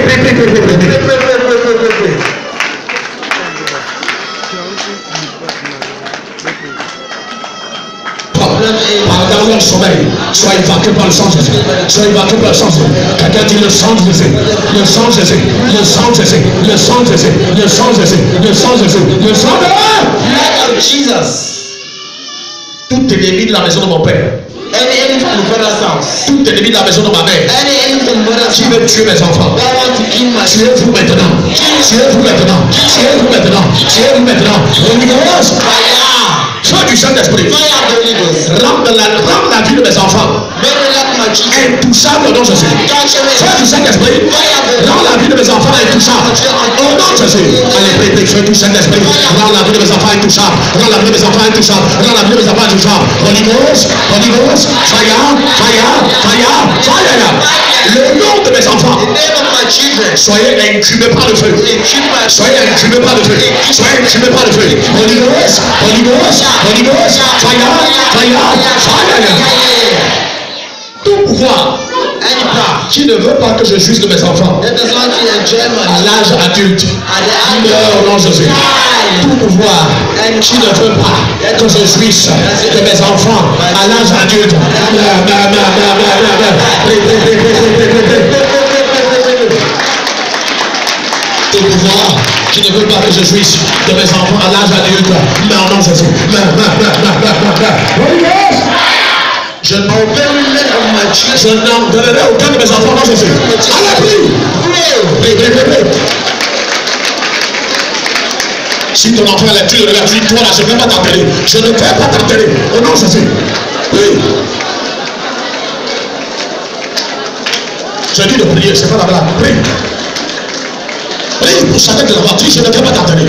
Pendant leur sommeil, sois évacué par le sang de Jésus. Sois évacué par le sang de Jésus. Quelqu'un dit le sang de Jésus. Le sang de Jésus. Le sang de Jésus. Le sang de Jésus. Le sang de Jésus. Le sang de Jésus. Le sang de Jesus. Tout ennemi de la maison de mon père. Tout ennemi de la maison de ma mère qui veut tuer mes enfants, tuez-vous maintenant, tuez-vous maintenant, tuez-vous maintenant, tuez-vous maintenant. Feu du Saint-Esprit, rends la vie de mes enfants intouchable au nom de Jésus. Feu du Saint-Esprit, rends la vie de mes enfants intouchable au nom de Jésus. Allez, prie, feu du Saint-Esprit, rends la vie de mes enfants intouchable, rends la vie de mes enfants intouchable, rends la vie de mes enfants intouchable. Holy Ghost, fire. Le nom de mes enfants, soyez incubés par le feu. Soyez incubés par le feu. Soyez incubés par le feu. Holy Ghost, fire. Tout pouvoir qui ne veut pas que je jouisse de mes enfants à l'âge adulte, meurt au nom de Jésus. Tout pouvoir qui ne veut pas que je jouisse de mes enfants à l'âge adulte, tout pouvoir qui ne veut pas que je jouisse de mes enfants à l'âge adulte, meurt au nom de Jésus. Je n'en donnerai aucun de mes enfants dans Jésus. Allez, prie. Si ton enfant est là, tu le regardes, toi là, je ne vais pas t'enterrer. Je ne vais pas t'enterrer. Au nom de Jésus. Prie. J'ai dit de prier, c'est pas la blague. Prie. Prie pour chacun de la voiture, je ne vais pas t'entendre.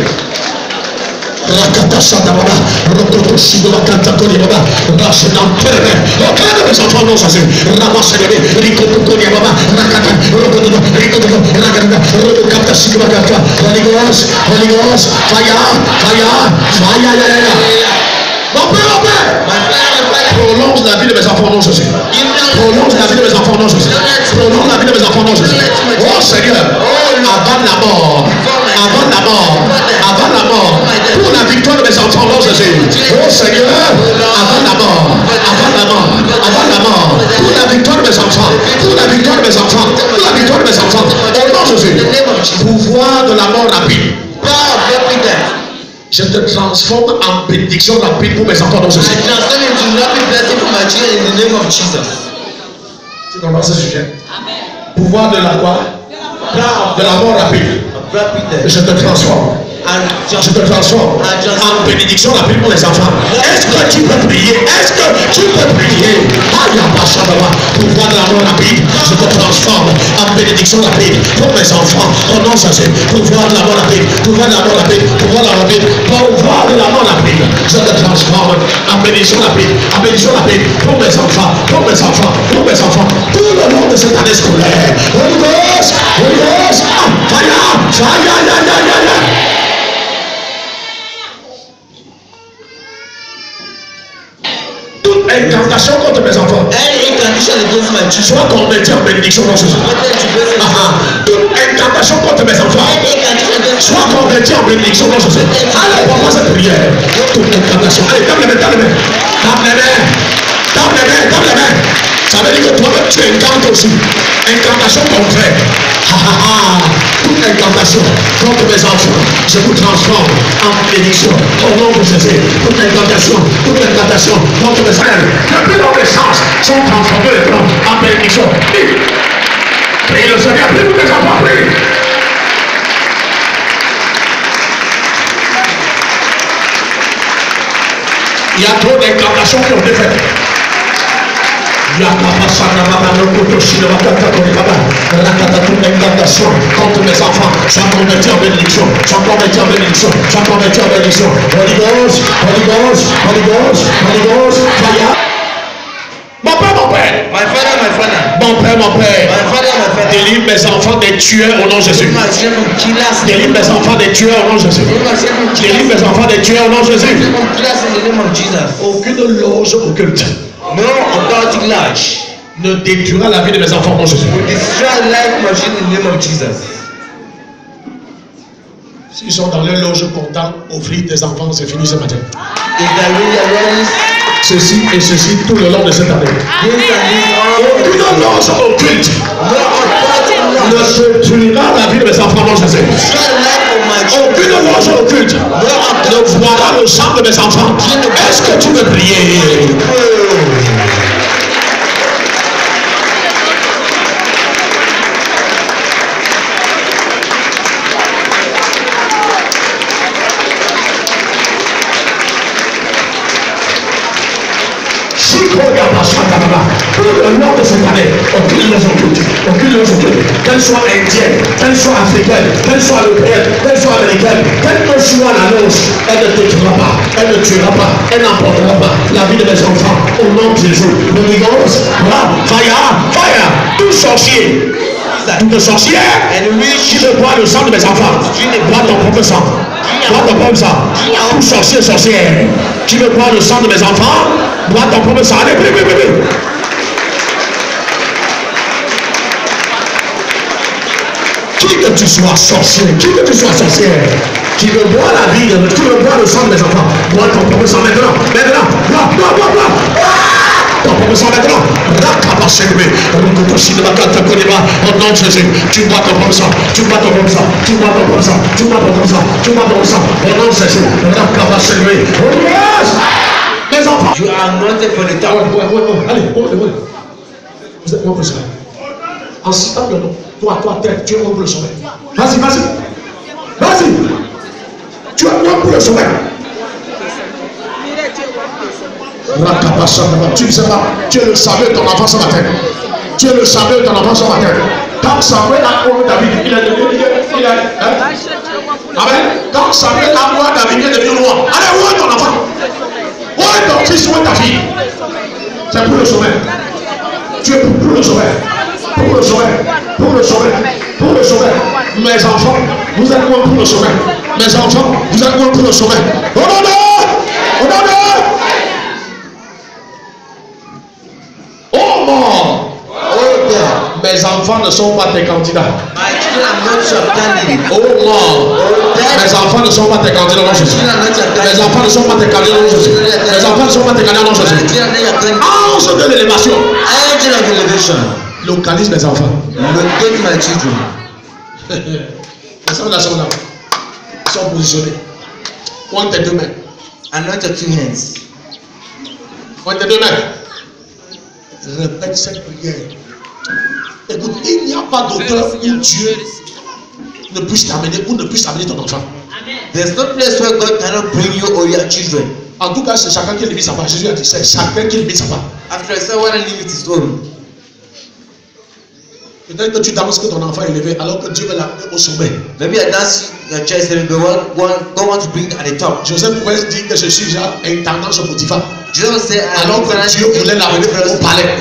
Rakata Sadababa, Rokoto Shidola Kantakoni Baba, Rashenan Pere, Okada mes enfants non chassés, Ramassé, Rikoto Koni Baba, Rakata, Rokoto, Rikoto, Rakata, Rokata Shikabaka, Holy Ghost, fire, mon père, prolonge la vie de mes enfants non chassés. Prolonge la vie de mes enfants non chassés. Prolonge la vie de mes enfants non chassés. Oh Seigneur, avant la mort, pour la victoire de mes enfants non chassés. Oh Seigneur, avant la mort, pour la victoire de mes enfants, pour la victoire de mes enfants, oh non Jésus, pouvoir de la mort rapide. Je te transforme en bénédiction rapide pour mes enfants dans ce sujet. Tu comprends ce sujet? Pouvoir de la quoi? De la mort rapide. Je te transforme. En bénédiction rapide pour les enfants. Est-ce que tu peux prier? Pouvoir de la mort rapide. Je te transforme en bénédiction rapide pour mes enfants. Oh non, ça c'est pouvoir de la mort rapide. Pouvoir de la mort rapide. Pouvoir de la mort rapide. Je te transforme en bénédiction rapide. Pour mes enfants. Tout le long de cette année scolaire. Holy Ghost. Fire. Toute incantation contre mes enfants soit convertie en bénédiction dans ce jour. Toute incantation contre mes enfants soit convertie en bénédiction dans ce jour. Allez, pourquoi cette prière? Toute incantation. Allez, tape les mains. Ça veut dire que toi-même tu incantes aussi. Incantation contraire. Toute incantation contre mes enfants, je vous transforme en bénédiction au nom de Jésus. Toute incantation contre mes frères, depuis leur naissance, sont transformés en bénédiction. Prie le Seigneur, prie pour mes enfants, prie. Il y a trop d'incantations qui ont été faites. Toute incantation contre mes enfants soit convertie en bénédiction. Holy Ghost, fire. Mon père. Mon père. Délivre mes enfants des tueurs au nom de Jésus. Délivre mes enfants des tueurs au nom de Jésus. Aucune loge occulte ne détruira la vie de mes enfants au nom de Jésus. S'ils sont dans leur loge content, offrir des enfants, c'est fini ce matin. Ceci et ceci tout le long de cette année. Aucune loge occulte ne détruira la vie de mes enfants au nom de Jésus. Aucune loge occulte ne voira le sang de mes enfants. Est-ce que tu veux prier? Pour le nom de cette année, aucune loge occulte, qu'elle soit indienne, qu'elle soit africaine, qu'elle soit européenne, qu'elle soit américaine, quelle que soit la loge, elle ne détruira pas, elle ne tuera pas, elle n'emportera pas la vie de mes enfants au nom de Jésus. Holy Ghost, fire, tout sorcier, toute sorcière qui veut boire le sang de mes enfants, bois ton propre sang. Tout sorcière qui veut boire le sang de mes enfants, bois ton propre sang. Allez, prie. Qui que tu sois sorcier, qui veut boire la vie, qui veut boire le sang de mes enfants, bois ton propre sang maintenant. Ton propre sang maintenant. Au nom de Jésus, tu bois ton propre sang. Au nom de Jésus, mes enfants. You are anointed for the tower. Allez, vous êtes mon président. En citant le nom, toi, tête, tu es pour le sommet. Vas-y. Tu es pour le sommet. Tu ne sais pas, tu es le sauveur de ton enfant ce matin. Tu es le sauveur de ton enfant ce matin. Quand Samuel a oué David, il a devenu. Amen. Quand Samuel a oué David, il est devenu roi. Allez, oué ton enfant. Oué ton fils, oué ta fille. C'est pour le sauver. Tu es pour le sauver. Pour le sauver. Pour le sauver. Pour le sauver. Mes enfants, vous êtes moi pour le sauver. Mes enfants, vous êtes moi pour le sauver. Au nom de oh mort. Mes enfants ne sont pas tes candidats. Oh mort. Mes enfants ne sont pas tes candidats dans Jésus. Mes enfants ne sont pas tes candidats dans Jésus. Mes enfants ne sont pas tes candidats dans Jésus. Ange de l'élévation. Localise mes enfants. Locate my children. Les enfants là sont positionnés. Pointe tes deux mains. Anoint your two hands. Pointe tes deux mains. Répète cette prière. Écoute, il n'y a pas d'auteur où Dieu ne puisse t'amener ou ne puisse amener ton enfant. There's no place where God cannot bring you or your children. En tout cas, c'est chacun qui limite sa part. Jésus a dit, c'est chacun qui limite sa part. After someone limit his own. Peut-être que tu danses que ton enfant est élevé alors que Dieu veut l'amener au sommet. Maybe I dance your chest and God want to bring at the top. Joseph pouvait dire que je suis déjà intendant sur Potiphar. Joseph said, alors que Dieu voulait l'amener au palais.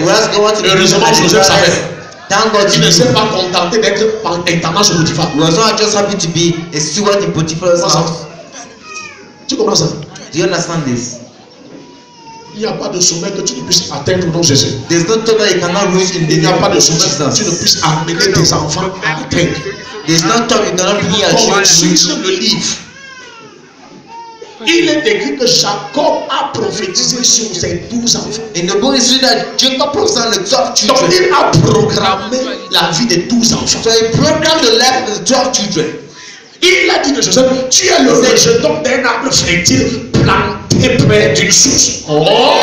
Heureusement, Joseph savait. Il ne s'est pas contenté d'être intendant sur Potiphar. He was not just happy to be a steward in Potiphar's house. Tu comprends ça? Do you understand this? Il n'y a pas de sommet que tu ne puisses atteindre au nom de Jésus. There's no top that you cannot reach in the Il n'y a pas de sommet Jesus. que tu ne puisses amener tes enfants à atteindre. There's no top you cannot bring your children to reach. Le livre. Il est écrit que Jacob a prophétisé sur ses 12 enfants. In the book, it's written that Jacob prophesied on the 12 children. Donc il a programmé la vie des 12 enfants. So he programmed the life of the 12 children. Il a dit que Joseph, tu es le rejeton d'un arbre fertile planté près d'une source. Oh!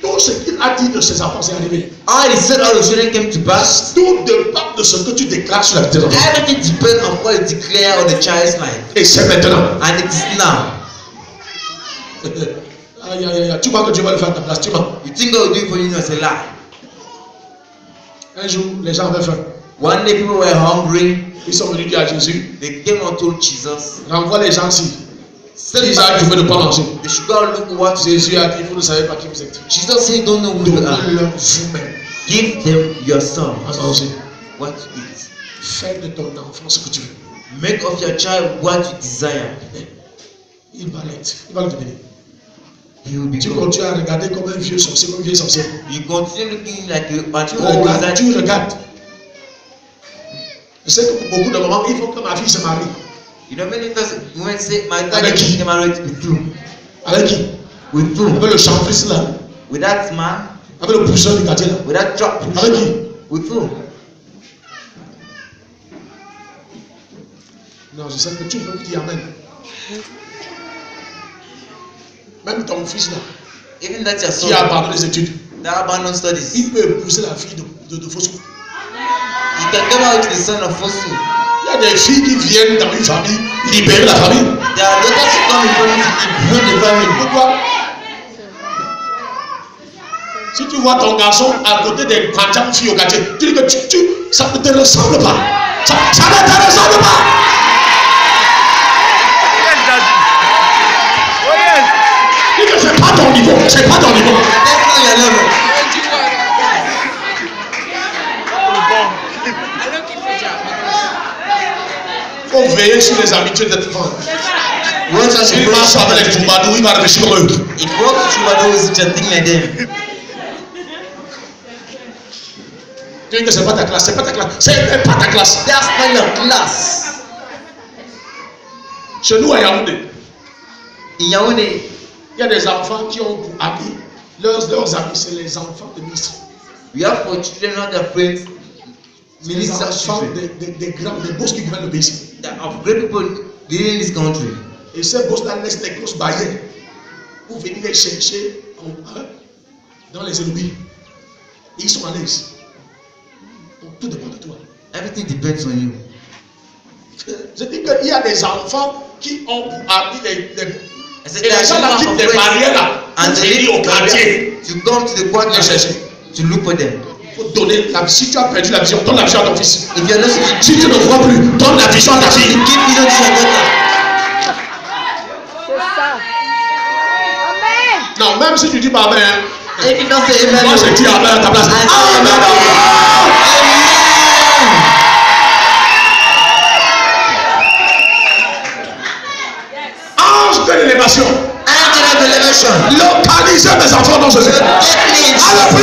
Tout ce qu'il a dit de ses enfants s'est arrivé. All he said, all the children came to pass. Tout dépend de ce que tu déclares sur la vie de tes enfants. Everything depends on what you declare on the child's life. Et c'est maintenant. And it is now. Aïe, aïe, aïe. Tu crois que Dieu va le faire à ta place, tu mens. You think God will do it for you? No, it's a lie. Un jour, les gens avaient faim. One day people were hungry. Ils sont venus dire à Jésus, They came and told Jesus, renvoie les gens ici. send Ils back ont trouvé de pas manger. they should go and look what Jésus a dit, vous ne savez pas qui vous êtes. Jesus said, you don't know who you are. Donnez-leur vous-même Give them your son à manger. what to eat. Fais de ton enfant ce que tu veux. Make of your child what you desire. Il va l'être. Il va le devenir. He will be Tu good. continues à regarder comme un vieux sorcier, comme une vieille sorcière. You continue looking like an Tu old regardes, wizard. tu regardes. Je sais que pour beaucoup de mamans, il faut que ma fille se marie. You know, many women say, my God Avec is qui? getting married with you. Avec qui? With who? Avec le chantrice là. With that man? Avec le pousseur du quartier là. With that truck Avec qui? With who? Non, je sais que tu peux dire Amen. Même ton fils là, Even that your son qui a abandonné les études, that abandoned studies. il peut épouser la fille de faux sous. You can come out with the son of Fosu. Il y a des filles qui viennent dans une famille, libérer la famille. There are daughters who come in family to build the family. Pourquoi? Si tu vois ton garçon à côté des grandes filles au quartier, tu dis que ça ne te ressemble pas. Ça ne te ressemble pas. Dis que c'est pas ton niveau. C'est pas ton niveau. That's not your level. Il faut veiller sur les habitudes des enfants. Watch out S'il for marche avec les troubadours, il va réfléchir comme eux. It works through what always such a thing like them. Tu dis que c'est pas ta classe, c'est pas ta classe, c'est pas ta classe. That's not your class. Chez nous à Yaoundé, In Yaoundé, il y a des enfants qui ont pour amis, leurs amis, c'est les enfants de ministres. we have for children not their friends, Les ministers, enfants children, des grands, des boss qui gouvernent le pays. that of great people living in this country. Et ces boss-là laissent des grosses barrières pour venir les chercher dans les ennemis. Ils sont à l'aise. Donc tout dépend de toi. Everything depends on you. Je dis qu'il y a des enfants qui ont mis et les gens là quittent des barrières là. And they Aller au quartier. to come to the quarter to look for them. Faut donner la vision. Si tu as perdu la vision, donne la vision à ton fils. If you're not Si tu ne vois plus, donne la vision à ta fille. give vision to your daughter. C'est ça. Amen. Non, même si tu dis pas amen, If you don't say amen, moi je dis amen à ta place. I say Amen. Ange de l'élévation. Angel of elevation. Localisez mes enfants dans Jésus. Alors, oui.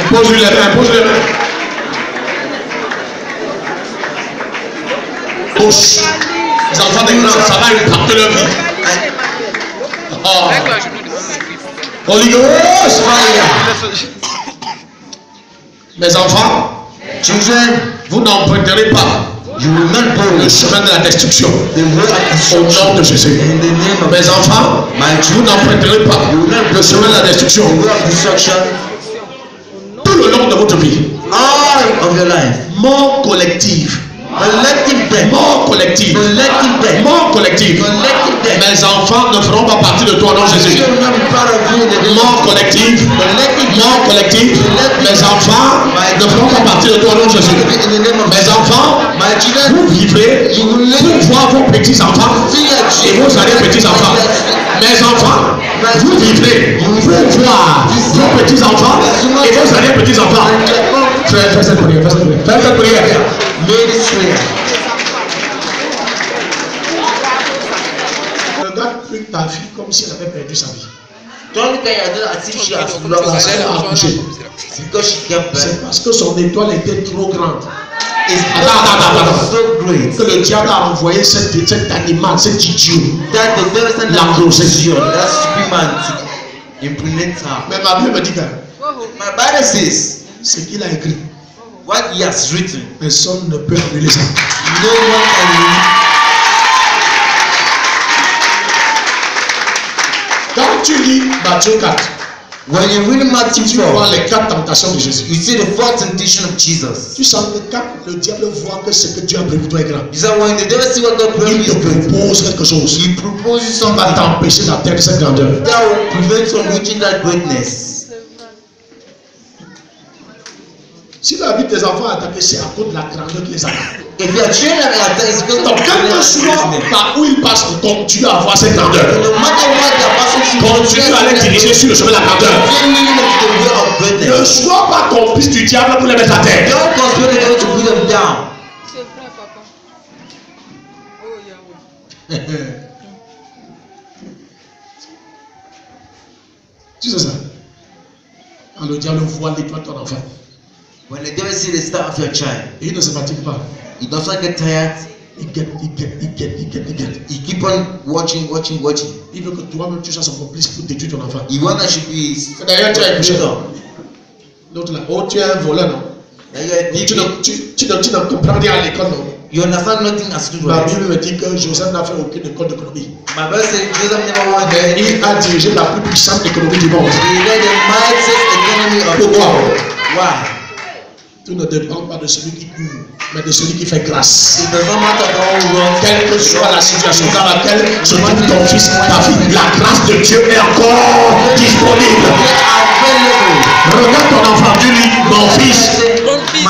Impose-lui les mains, impose-lui les mains. Touche. Les enfants des grands, ça va impacter leur vie. Oh. Holy Ghost, fire. Mes enfants, Children, vous n'emprunterez pas you will not go le chemin de la destruction. the way of Au destruction. nom de Jésus. In the name of Mes enfants, my vous children, n'emprunterez pas le chemin de la destruction. the way of destruction. Tout le long de votre vie. All of your life. Mort collective. Collective death. Mort collective. Collective death. Mort collective. Collective death. Mes enfants ne feront pas partie de toi, non Jésus. You will not be part of you in the name Mort of collective. collective Mort collective. Mes enfants ne feront pas partie de toi, non Jésus. in the name of Mes enfants, my children. vous vivrez You will live pour voir vos petits-enfants et vos arrière-petits-enfants. Mes enfants, vous vivrez pour voir vos petits-enfants et vos arrière-petits-enfants. Fais cette prière, fais cette prière. Fais cette prière. Made it prayer. Regarde plus ta fille comme si elle avait perdu sa vie. Don't look at your daughter as if she has Parce lost qu'elle her a accouché. because she gave birth. C'est parce que son étoile était trop grande. It's Attends. so great Que le diable a envoyé cet animal, cet idiot. that the devil sent La grossesse. that stupid man to impregnate her. Mais ma Bible me dit que My Bible says ce qu'il a écrit, what he has written. personne ne peut annuler ça. No one can. Quand tu lis Matthieu 4, When you read Matthew tu vois 4, les 4 tentations de Jésus. you see the fourth temptation of Jesus. Tu sens que quand le diable voit que ce que Dieu a prévu toi est grand, Is that when the devil see what God il promised te is great, propose quelque chose. he proposes Il something va t'empêcher d'atteindre cette grandeur. that will prevent from reaching that greatness. Si la vie de tes enfants est attaquée, c'est à cause de la grandeur qui les attaque. If your children are attacked, it's because Donc, of quel que soit par où ils passent, continue à avoir cette grandeur. No matter what they are passing through, Continue à les diriger sur le chemin de la grandeur. Ne sois pas complice du diable pour les mettre à terre. Don't conspire the devil to put them down. C'est vrai, papa. Oh, Yahweh. Tu sais ça? Quand le diable voit l'étoile de ton enfant, When the devil see the star of your child, et il ne se fatigue pas. he doesn't get tired. Il guette. He keep on watching. Il veut que toi-même tu sois son complice pour détruire ton enfant. He wants to be. D'ailleurs, tu as écouté l'autre là. Oh, tu es un voleur, non? Tu ne comprends rien à l'école, non? You understand nothing as to La right? Bible me dit que Joseph n'a fait aucune école d'économie. My brother said Joseph never went there. Mais il a dirigé la plus puissante économie du monde. He led the mightiest economy of the Pourquoi? world. Why? Tout ne dépend pas de celui qui court, mais de celui qui fait grâce. It does not matter how wrong. Quelle que soit la situation dans laquelle se trouve ton fils, ta fille, la grâce de Dieu est encore disponible. Regarde ton enfant, tu dis mon fils,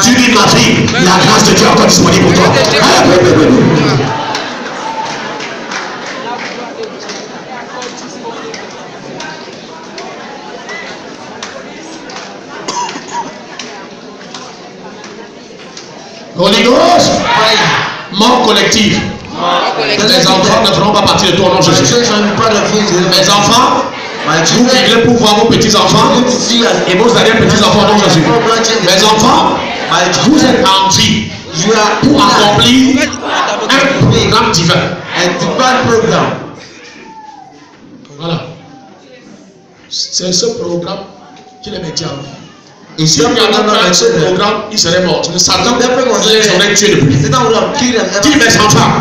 tu dis ma fille, la grâce de Dieu est encore disponible pour toi. Holy Ghost, mort collective. Les enfants ne feront pas partie de toi, non Jésus. Mes enfants, vous vivrez pour voir vos petits-enfants et vos arrière-petits-enfants, non Jésus. Mes enfants, vous êtes en vie pour accomplir un programme divin. Voilà. C'est ce programme qui les met en vie. Et si on a fait ce programme, il serait mort. Satan les aurait tués depuis. Dis mes enfants,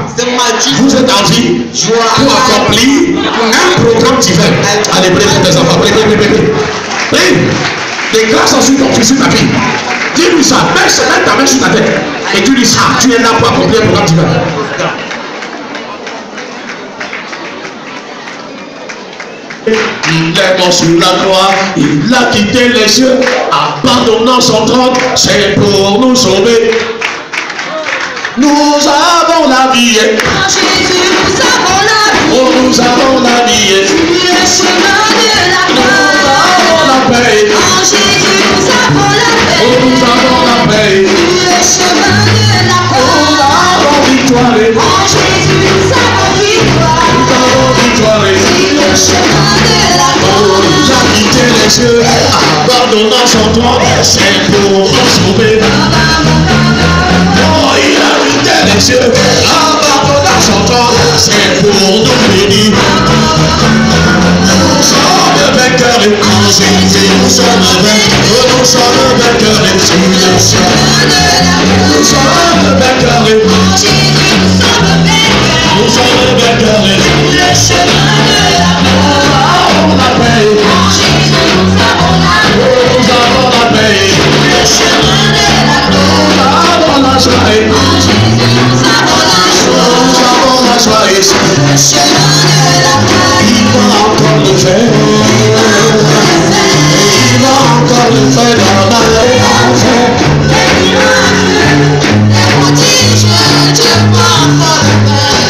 vous êtes en vie pour accomplir un programme divin. Allez, prie pour tes enfants. Prie. Les grâces sont sur ta vie. Dis-lui ça. Mets ta main sur ta tête. Et tu dis ça. Tu es là pour accomplir un programme divin. Il est mort sur la croix, il a quitté les cieux, abandonnant son trône, c'est pour nous sauver. Nous avons la vie. En Jésus, nous avons la vie. Oh, nous avons la vie. Sur le chemin de la Nous avons la paix. En Jésus, nous avons la paix. Oh, nous avons la paix. Sur le chemin de la Nous avons victoire. En Jésus, nous avons victoire. Nous avons victoire. Sur le chemin de la Oh, il a quitté les cieux, abandonnant son trône, c'est pour nous sauver. Oh, il a quitté les cieux, abandonnant son trône, c'est pour nous bénir. Nous sommes vainqueurs en Jésus, nous sommes vainqueurs, nous sommes vainqueurs sur le chemin de la croix. Nous sommes vainqueurs en Jésus, nous sommes vainqueurs. Nous sommes vainqueurs sur le chemin de la croix. La paix. En Jésus, nous avons la paix. Nous avons la paix. Le chemin de la croix. Nous avons la joie. En Jésus, nous avons la joie. Nous avons la joie. Le chemin de la croix. Il va encore le faire. Il va encore le faire dans ma vie. Les miracles, les prodiges, Dieu va encore le faire.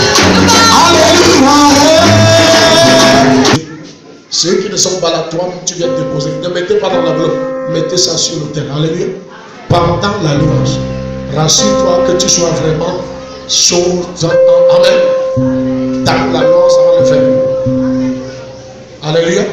Alléluia. Ceux qui ne sont pas là, toi, tu viens de déposer. Ne mettez pas dans l'enveloppe. Mettez ça sur le terrain. Alléluia. Pendant la louange, rassure-toi que tu sois vraiment chaud. Amen. Dans la louange, ça va le faire. Alléluia.